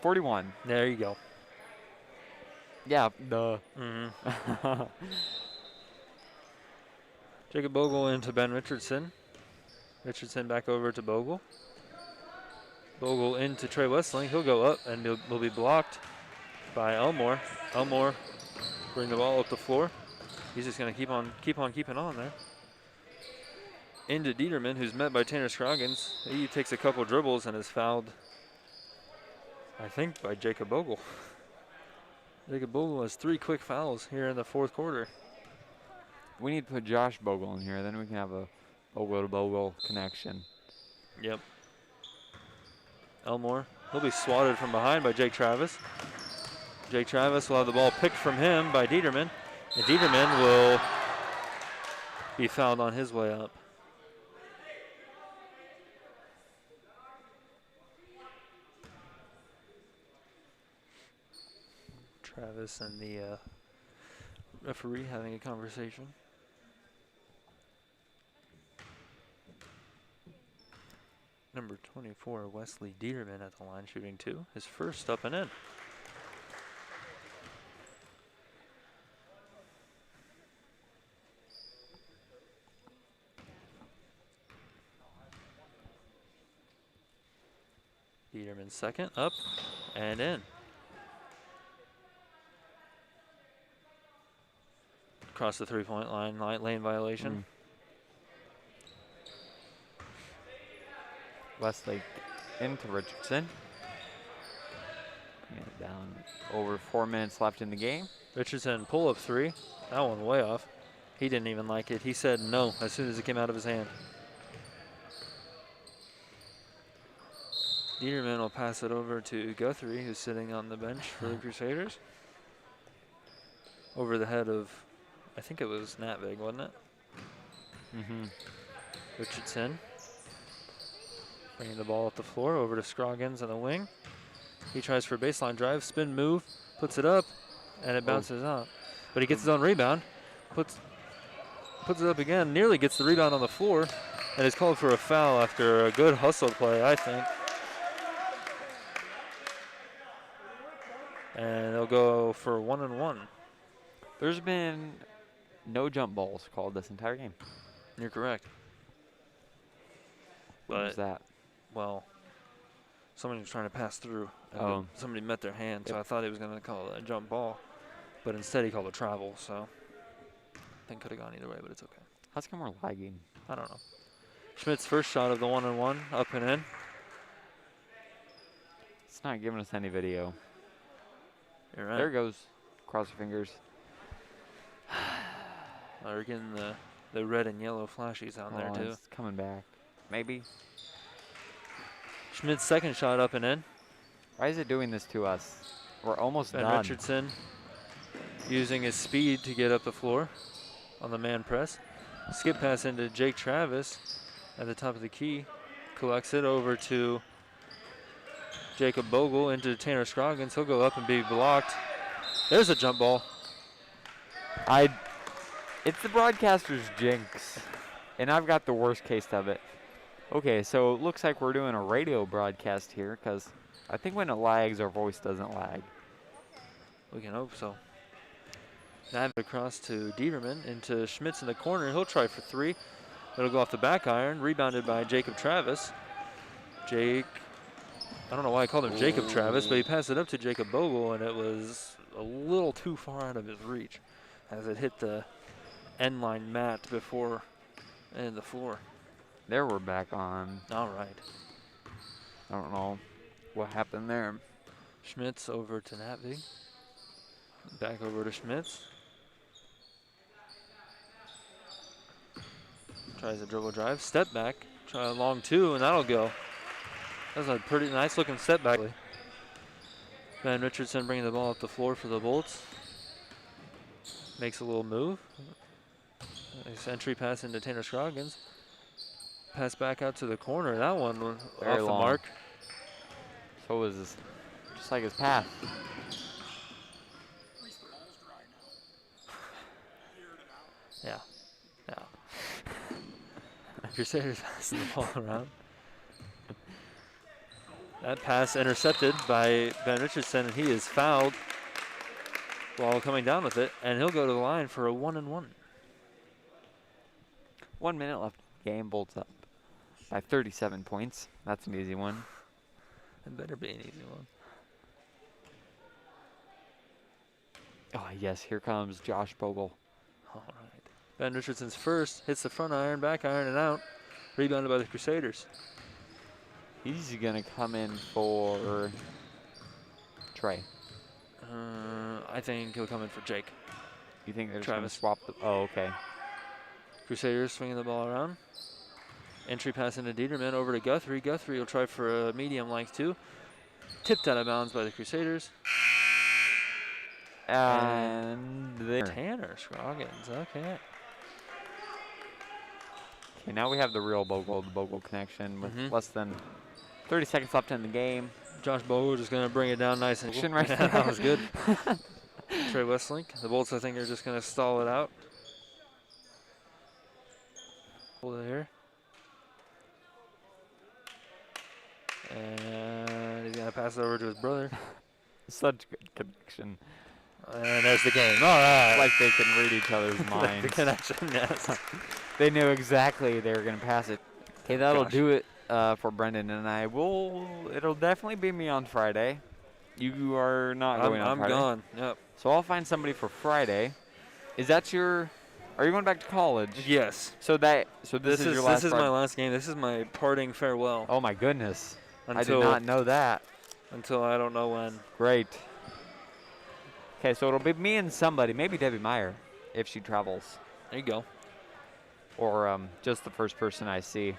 41. There you go. Yeah, duh. Mm-hmm. Jacob Bogle into Ben Richardson. Richardson back over to Bogle. Bogle into Trey Westling. He'll go up and will be blocked by Elmore. Elmore bring the ball up the floor. He's just going to keep on keeping on there. into Dieterman, who's met by Tanner Scroggins. He takes a couple dribbles and is fouled, I think, by Jacob Bogle. Jacob Bogle has 3 quick fouls here in the fourth quarter. We need to put Josh Bogle in here, then we can have a Bogle to Bogle connection. Yep. Elmore, he'll be swatted from behind by Jake Travis. Jake Travis will have the ball picked from him by Dieterman, and Dieterman will be fouled on his way up. Travis and the referee having a conversation. Number 24, Wesley Dieterman at the line, shooting 2. His first up and in. Dieterman second, up and in. Across the three-point line, lane violation. Westlake into Richardson. And down over 4 minutes left in the game. Richardson pull-up 3. That one way off. He didn't even like it. He said no as soon as it came out of his hand. Dieterman will pass it over to Guthrie, who's sitting on the bench for the Crusaders. Over the head of, I think it was Natvig, wasn't it? Mm-hmm. Richardson bringing the ball up the floor over to Scroggins on the wing. He tries for a baseline drive, spin move, puts it up, and it bounces out. But he gets his own rebound, puts it up again, nearly gets the rebound on the floor, and is called for a foul after a good hustle play, I think. And they'll go for 1-and-1. There's been no jump balls called this entire game. You're correct. What was that? Well, somebody was trying to pass through. And Oh. somebody met their hand, so I thought he was going to call it a jump ball. But instead he called it travel, so I think could have gone either way, but it's okay. How's come we're lagging? I don't know. Schmidt's first shot of the 1-and-1, up and in. It's not giving us any video. You're right. There it goes. Cross your fingers. We're getting the red and yellow flashies on there, too. It's coming back. Maybe. Schmidt's second shot up and in. Why is it doing this to us? We're almost Ben done. Richardson using his speed to get up the floor on the man press. Skip pass into Jake Travis at the top of the key. Collects it over to Jacob Bogle into Tanner Scroggins. He'll go up and be blocked. There's a jump ball. It's the broadcaster's jinx, and I've got the worst case of it. Okay, so it looks like we're doing a radio broadcast here, because I think when it lags, our voice doesn't lag. We can hope so. Nav across to Dieterman into Schmitz in the corner. He'll try for 3. It'll go off the back iron, rebounded by Jacob Travis. Jake, I don't know why I called him Jacob Travis, but he passed it up to Jacob Bogle, and it was a little too far out of his reach as it hit the end line mat before and the floor. There we're back on. All right. I don't know what happened there. Schmitz over to Natvig. Back over to Schmitz. Tries a dribble drive. Step back. Try a long 2, and that'll go. That's a pretty nice looking step back. Ben Richardson bringing the ball up the floor for the Bolts. Makes a little move. Nice entry pass into Tanner Scroggins. Pass back out to the corner. That one was Very off the long. mark. So was this, just like his pass. Yeah. Yeah. Crusaders passing the ball around. That pass intercepted by Ben Richardson, and he is fouled while coming down with it, and he'll go to the line for a 1-and-1. 1 minute left. Game bolts up by 37 points. That's an easy one. It better be an easy one. Oh, yes, here comes Josh Bogle. All right. Ben Richardson's first hits the front iron, back iron, and out. Rebounded by the Crusaders. He's going to come in for Trey. I think he'll come in for Jake. You think they're just going to Travis. swap the... Oh, okay. Crusaders swinging the ball around. Entry pass into Dieterman over to Guthrie. Guthrie will try for a medium length two. Tipped out of bounds by the Crusaders. And there. Tanner Scroggins. Okay. Okay, now we have the real Bogle, the Bogle connection with Mhm. less than 30 seconds left in the game. Josh Bogle just going to bring it down nice and Action right yeah, that was there. good. Trey Westlink. The Bolts, I think, are just going to stall it out. Hold it here. And he's going to pass it over to his brother. Such good connection. And there's the game. All right. Like they can read each other's the minds. connection, yes. They knew exactly they were going to pass it. Okay, that'll Gosh. do it for Brendan and I. It'll definitely be me on Friday. You are not going on I'm Friday. gone. Yep. So I'll find somebody for Friday. Is that your... Are you going back to college? Yes. So this is your last This is Friday. my last game. This is my parting farewell. Oh my goodness. I Until did not know that. until I don't know when. Great. Okay, so it'll be me and somebody, maybe Debbie Meyer, if she travels. There you go. Or just the first person I see.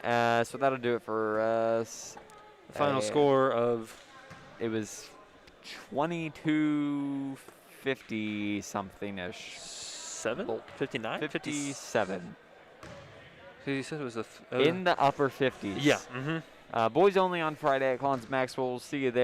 So that'll do it for us. The final score of It was 22-50 something-ish. 7? 59? 57. You said it was a... In the upper 50s. yeah. Mm-hmm. Boys only on Friday at Collins Maxwell. We'll see you there.